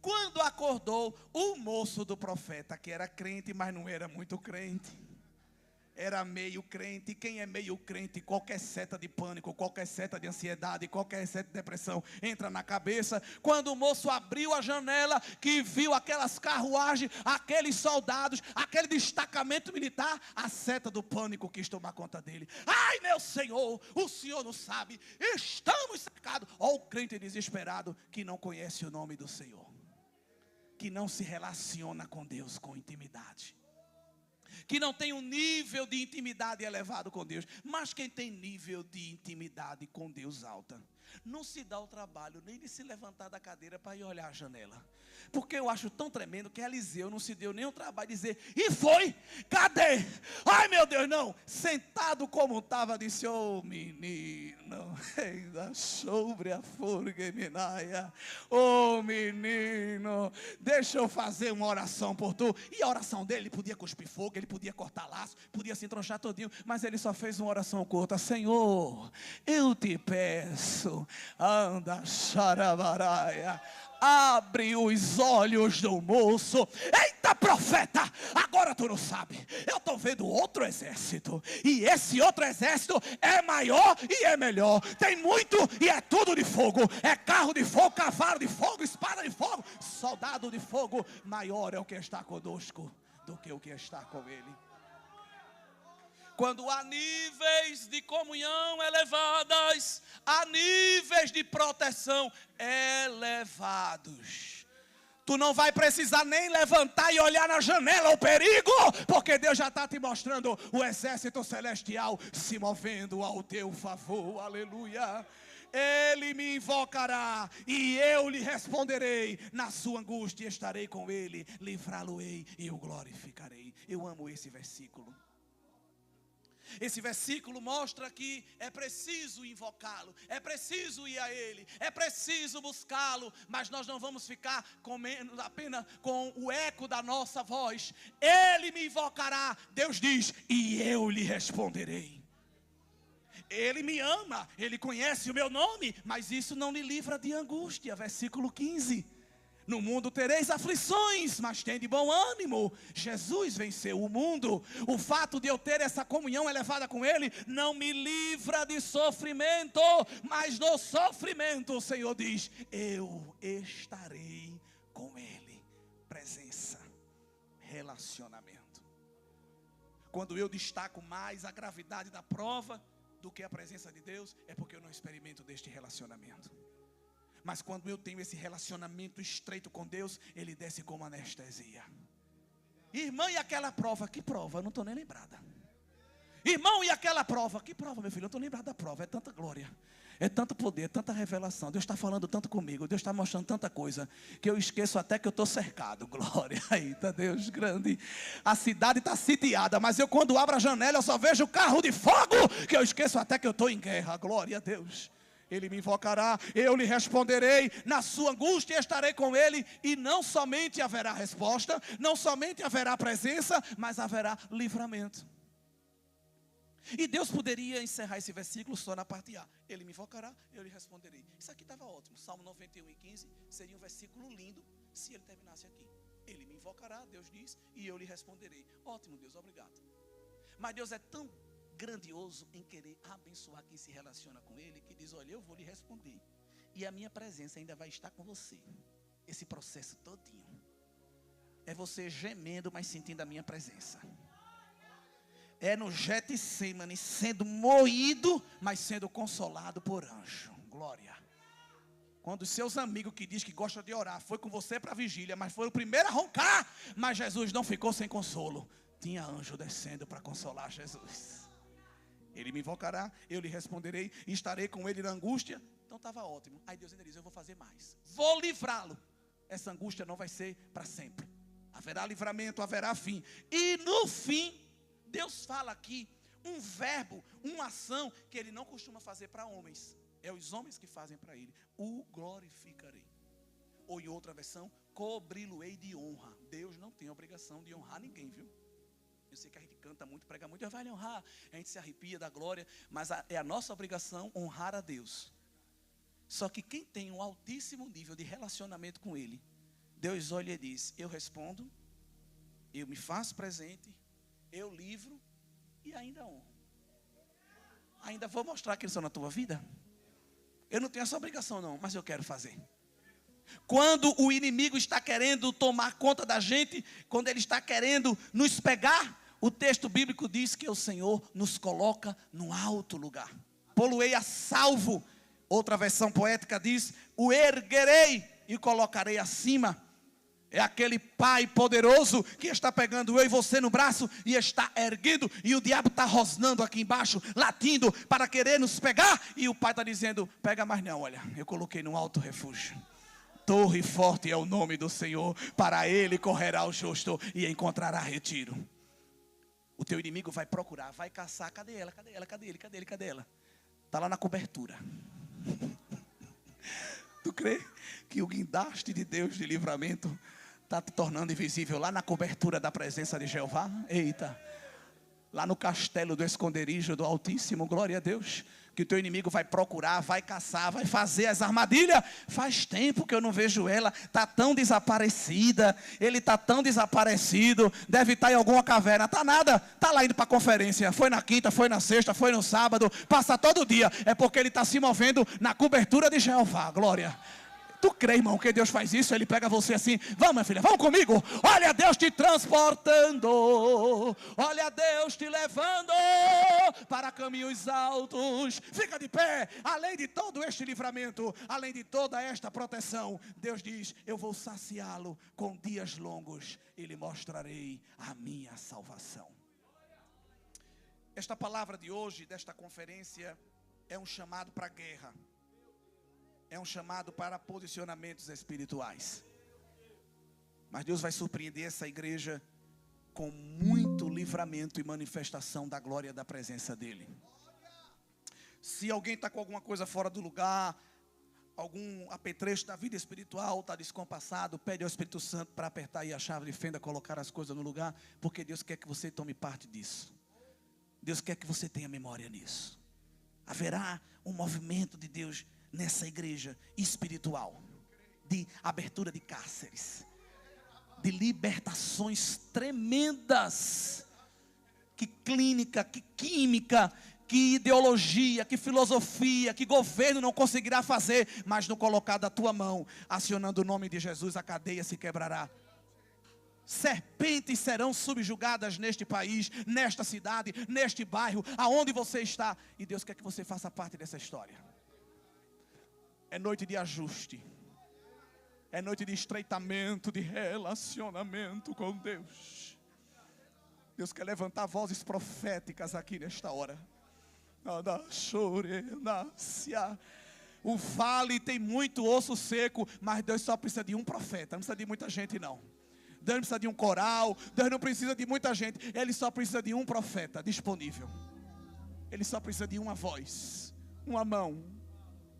Quando acordou o moço do profeta, que era crente, mas não era muito crente, era meio crente. Quem é meio crente, qualquer seta de pânico, qualquer seta de ansiedade, qualquer seta de depressão entra na cabeça. Quando o moço abriu a janela, que viu aquelas carruagens, aqueles soldados, aquele destacamento militar, a seta do pânico quis tomar conta dele. Ai, meu Senhor, o Senhor não sabe, estamos cercados. Ó, o crente desesperado que não conhece o nome do Senhor, que não se relaciona com Deus com intimidade. que não tem um nível de intimidade elevado com Deus. Mas quem tem nível de intimidade com Deus alta, não se dá o trabalho nem de se levantar da cadeira para ir olhar a janela. Porque eu acho tão tremendo que Eliseu não se deu nem o trabalho de dizer, e foi? Cadê? Ai meu Deus, não. Sentado como estava, disse, ô menino, ainda sobre a forga minaia. Ô menino, deixa eu fazer uma oração por tu. E a oração dele, ele podia cuspir fogo, ele podia cortar laço, podia se entronchar todinho, mas ele só fez uma oração curta. Senhor, eu te peço, anda xarabaraia, abre os olhos do moço. Eita profeta, agora tu não sabe, eu estou vendo outro exército, e esse outro exército é maior e é melhor, tem muito e é tudo de fogo, é carro de fogo, cavalo de fogo, espada de fogo, soldado de fogo. Maior é o que está conosco do que o que está com ele. Quando há níveis de comunhão elevadas, há níveis de proteção elevados. Tu não vai precisar nem levantar e olhar na janela o perigo, porque Deus já está te mostrando o exército celestial se movendo ao teu favor. Aleluia. Ele me invocará e eu lhe responderei. Na sua angústia estarei com ele, livrá-lo-ei e o glorificarei. Eu amo esse versículo. Esse versículo mostra que é preciso invocá-lo, é preciso ir a Ele, é preciso buscá-lo, mas nós não vamos ficar apenas com o eco da nossa voz. Ele me invocará, Deus diz, e eu lhe responderei. Ele me ama, Ele conhece o meu nome, mas isso não lhe livra de angústia. Versículo 15. No mundo tereis aflições, mas tende bom ânimo. Jesus venceu o mundo. O fato de eu ter essa comunhão elevada com Ele não me livra de sofrimento, mas no sofrimento o Senhor diz, eu estarei com Ele. Presença, relacionamento. Quando eu destaco mais a gravidade da prova do que a presença de Deus, é porque eu não experimento deste relacionamento. Mas quando eu tenho esse relacionamento estreito com Deus, Ele desce como anestesia. Irmã, e aquela prova? Que prova? Eu não estou nem lembrada. Irmão, e aquela prova? Que prova, meu filho? Eu não estou lembrado da prova. É tanta glória, é tanto poder, é tanta revelação. Deus está falando tanto comigo, Deus está mostrando tanta coisa, que eu esqueço até que eu estou cercado. Glória, eita Deus grande. A cidade está sitiada, mas eu quando abro a janela eu só vejo o carro de fogo, que eu esqueço até que eu estou em guerra. Glória a Deus. Ele me invocará, eu lhe responderei, na sua angústia estarei com ele, e não somente haverá resposta, não somente haverá presença, mas haverá livramento. E Deus poderia encerrar esse versículo só na parte A. Ele me invocará, eu lhe responderei. Isso aqui estava ótimo. Salmo 91:15 seria um versículo lindo se ele terminasse aqui. Ele me invocará, Deus diz, e eu lhe responderei. Ótimo, Deus, obrigado. Mas Deus é tão grandioso em querer abençoar quem se relaciona com Ele, que diz, olha, eu vou lhe responder, e a minha presença ainda vai estar com você. Esse processo todinho é você gemendo, mas sentindo a minha presença. É no Getsemane sendo moído, mas sendo consolado por anjo. Glória. Quando os seus amigos que diz que gosta de orar foi com você para a vigília, mas foi o primeiro a roncar, mas Jesus não ficou sem consolo. Tinha anjo descendo para consolar Jesus. Ele me invocará, eu lhe responderei, e estarei com ele na angústia. Então estava ótimo. Aí Deus ainda diz, eu vou fazer mais, vou livrá-lo. Essa angústia não vai ser para sempre. Haverá livramento, haverá fim. E no fim, Deus fala aqui um verbo, uma ação que Ele não costuma fazer para homens. É os homens que fazem para Ele. O glorificarei. Ou em outra versão, cobri-lo-ei de honra. Deus não tem obrigação de honrar ninguém, viu? Eu sei que a gente canta muito, prega muito, vai lhe honrar. A gente se arrepia da glória, mas é a nossa obrigação honrar a Deus. Só que quem tem um altíssimo nível de relacionamento com Ele, Deus olha e diz, eu respondo, eu me faço presente, eu livro e ainda honro. Ainda vou mostrar que eles são na tua vida. Eu não tenho essa obrigação não, mas eu quero fazer. Quando o inimigo está querendo tomar conta da gente, quando ele está querendo nos pegar, o texto bíblico diz que o Senhor nos coloca no alto lugar. Pô-lo-ei a salvo. Outra versão poética diz, o erguerei e colocarei acima. É aquele pai poderoso que está pegando eu e você no braço e está erguendo, e o diabo está rosnando aqui embaixo, latindo para querer nos pegar, e o pai está dizendo: pega mais não, olha, eu coloquei num alto refúgio. Torre forte é o nome do Senhor, para ele correrá o justo e encontrará retiro. O teu inimigo vai procurar, vai caçar, cadê ela, cadê ela, cadê ele, cadê ele, cadê ela? Está lá na cobertura. Tu crê que o guindaste de Deus de livramento está te tornando invisível lá na cobertura da presença de Jeová? Eita, lá no castelo do esconderijo do Altíssimo, glória a Deus. Que o teu inimigo vai procurar, vai caçar, vai fazer as armadilhas. Faz tempo que eu não vejo ela, está tão desaparecida, ele está tão desaparecido, deve estar em alguma caverna. Está nada, está lá indo para a conferência, foi na quinta, foi na sexta, foi no sábado, passa todo dia, é porque ele está se movendo na cobertura de Jeová, glória. Tu crê, irmão, que Deus faz isso? Ele pega você assim: vamos, minha filha, vamos comigo. Olha Deus te transportando, olha Deus te levando para caminhos altos. Fica de pé. Além de todo este livramento, além de toda esta proteção, Deus diz: eu vou saciá-lo com dias longos e lhe mostrarei a minha salvação. Esta palavra de hoje, desta conferência, é um chamado para a guerra. É um chamado para posicionamentos espirituais. Mas Deus vai surpreender essa igreja com muito livramento e manifestação da glória da presença dEle. Se alguém está com alguma coisa fora do lugar, algum apetrecho da vida espiritual, está descompassado, pede ao Espírito Santo para apertar aí a chave de fenda, colocar as coisas no lugar, porque Deus quer que você tome parte disso. Deus quer que você tenha memória nisso. Haverá um movimento de Deus nessa igreja espiritual, de abertura de cárceres, de libertações tremendas, que clínica, que química, que ideologia, que filosofia, que governo não conseguirá fazer, mas no colocar da tua mão, acionando o nome de Jesus, a cadeia se quebrará. Serpentes serão subjugadas neste país, nesta cidade, neste bairro, aonde você está, e Deus quer que você faça parte dessa história. É noite de ajuste. É noite de estreitamento, de relacionamento com Deus. Deus quer levantar vozes proféticas aqui nesta hora. O vale tem muito osso seco, mas Deus só precisa de um profeta. Não precisa de muita gente não. Deus não precisa de um coral. Deus não precisa de muita gente. Ele só precisa de um profeta disponível. Ele só precisa de uma voz, uma mão,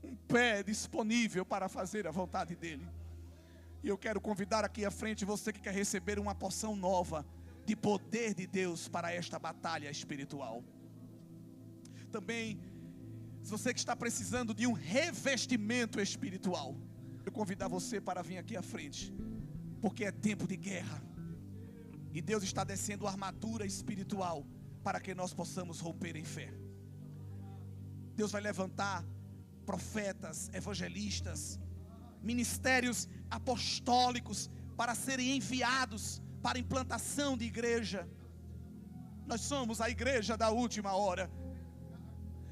um pé disponível para fazer a vontade dEle. E eu quero convidar aqui à frente você que quer receber uma porção nova de poder de Deus para esta batalha espiritual. Também, se você que está precisando de um revestimento espiritual, eu quero convidar você para vir aqui à frente, porque é tempo de guerra. E Deus está descendo armadura espiritual para que nós possamos romper em fé. Deus vai levantar profetas, evangelistas, ministérios apostólicos para serem enviados para a implantação de igreja. Nós somos a igreja da última hora.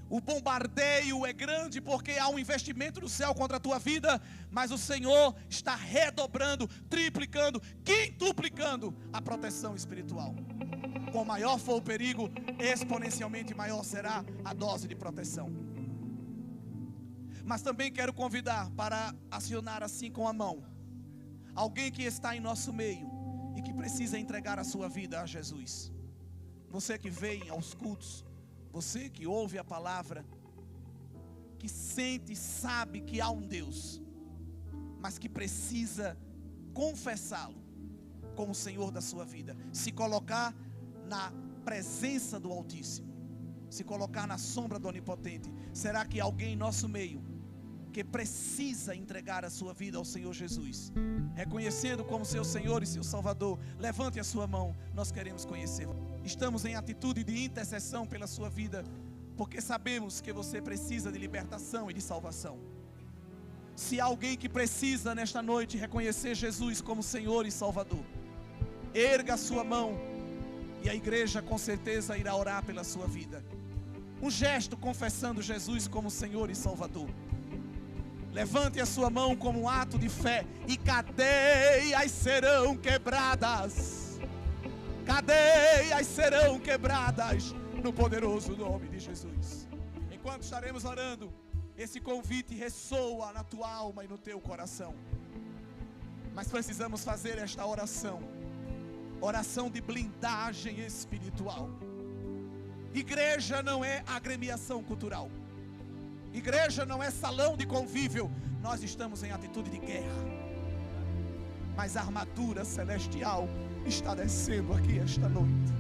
O bombardeio é grande porque há um investimento do céu contra a tua vida, mas o Senhor está redobrando, triplicando, quintuplicando a proteção espiritual. Quanto maior for o perigo, exponencialmente maior será a dose de proteção. Mas também quero convidar para acionar assim com a mão alguém que está em nosso meio e que precisa entregar a sua vida a Jesus. Você que vem aos cultos, você que ouve a palavra, que sente e sabe que há um Deus, mas que precisa confessá-lo como Senhor da sua vida, se colocar na presença do Altíssimo, se colocar na sombra do Onipotente. Será que há alguém em nosso meio que precisa entregar a sua vida ao Senhor Jesus, reconhecendo como seu Senhor e seu Salvador? Levante a sua mão, nós queremos conhecê-lo. Estamos em atitude de intercessão pela sua vida, porque sabemos que você precisa de libertação e de salvação. Se há alguém que precisa nesta noite reconhecer Jesus como Senhor e Salvador, erga a sua mão e a igreja com certeza irá orar pela sua vida. Um gesto confessando Jesus como Senhor e Salvador. Levante a sua mão como um ato de fé e cadeias serão quebradas. Cadeias serão quebradas no poderoso nome de Jesus. Enquanto estaremos orando, esse convite ressoa na tua alma e no teu coração. Mas precisamos fazer esta oração. Oração de blindagem espiritual. Igreja não é agremiação cultural. Igreja não é salão de convívio. Nós estamos em atitude de guerra. Mas a armadura celestial está descendo aqui esta noite.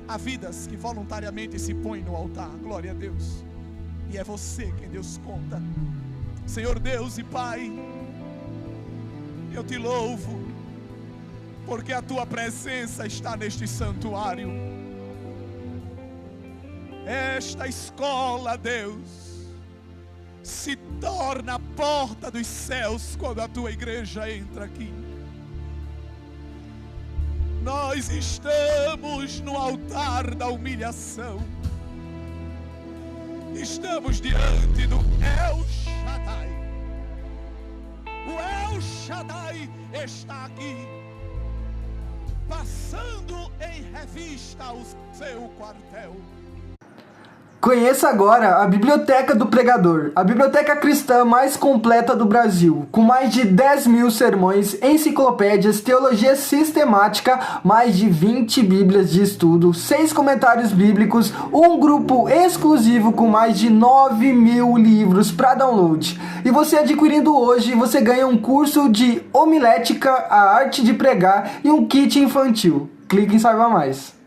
Há vidas que voluntariamente se põem no altar. Glória a Deus. E é você quem Deus conta. Senhor Deus e Pai, eu te louvo, porque a tua presença está neste santuário. Esta escola, Deus, se torna a porta dos céus quando a tua igreja entra aqui. Nós estamos no altar da humilhação. Estamos diante do El Shaddai. O El Shaddai está aqui, passando em revista o seu quartel. Conheça agora a Biblioteca do Pregador, a biblioteca cristã mais completa do Brasil, com mais de 10.000 sermões, enciclopédias, teologia sistemática, mais de 20 bíblias de estudo, 6 comentários bíblicos, um grupo exclusivo com mais de 9.000 livros para download. E você adquirindo hoje, você ganha um curso de homilética, a arte de pregar e um kit infantil. Clique em saiba mais.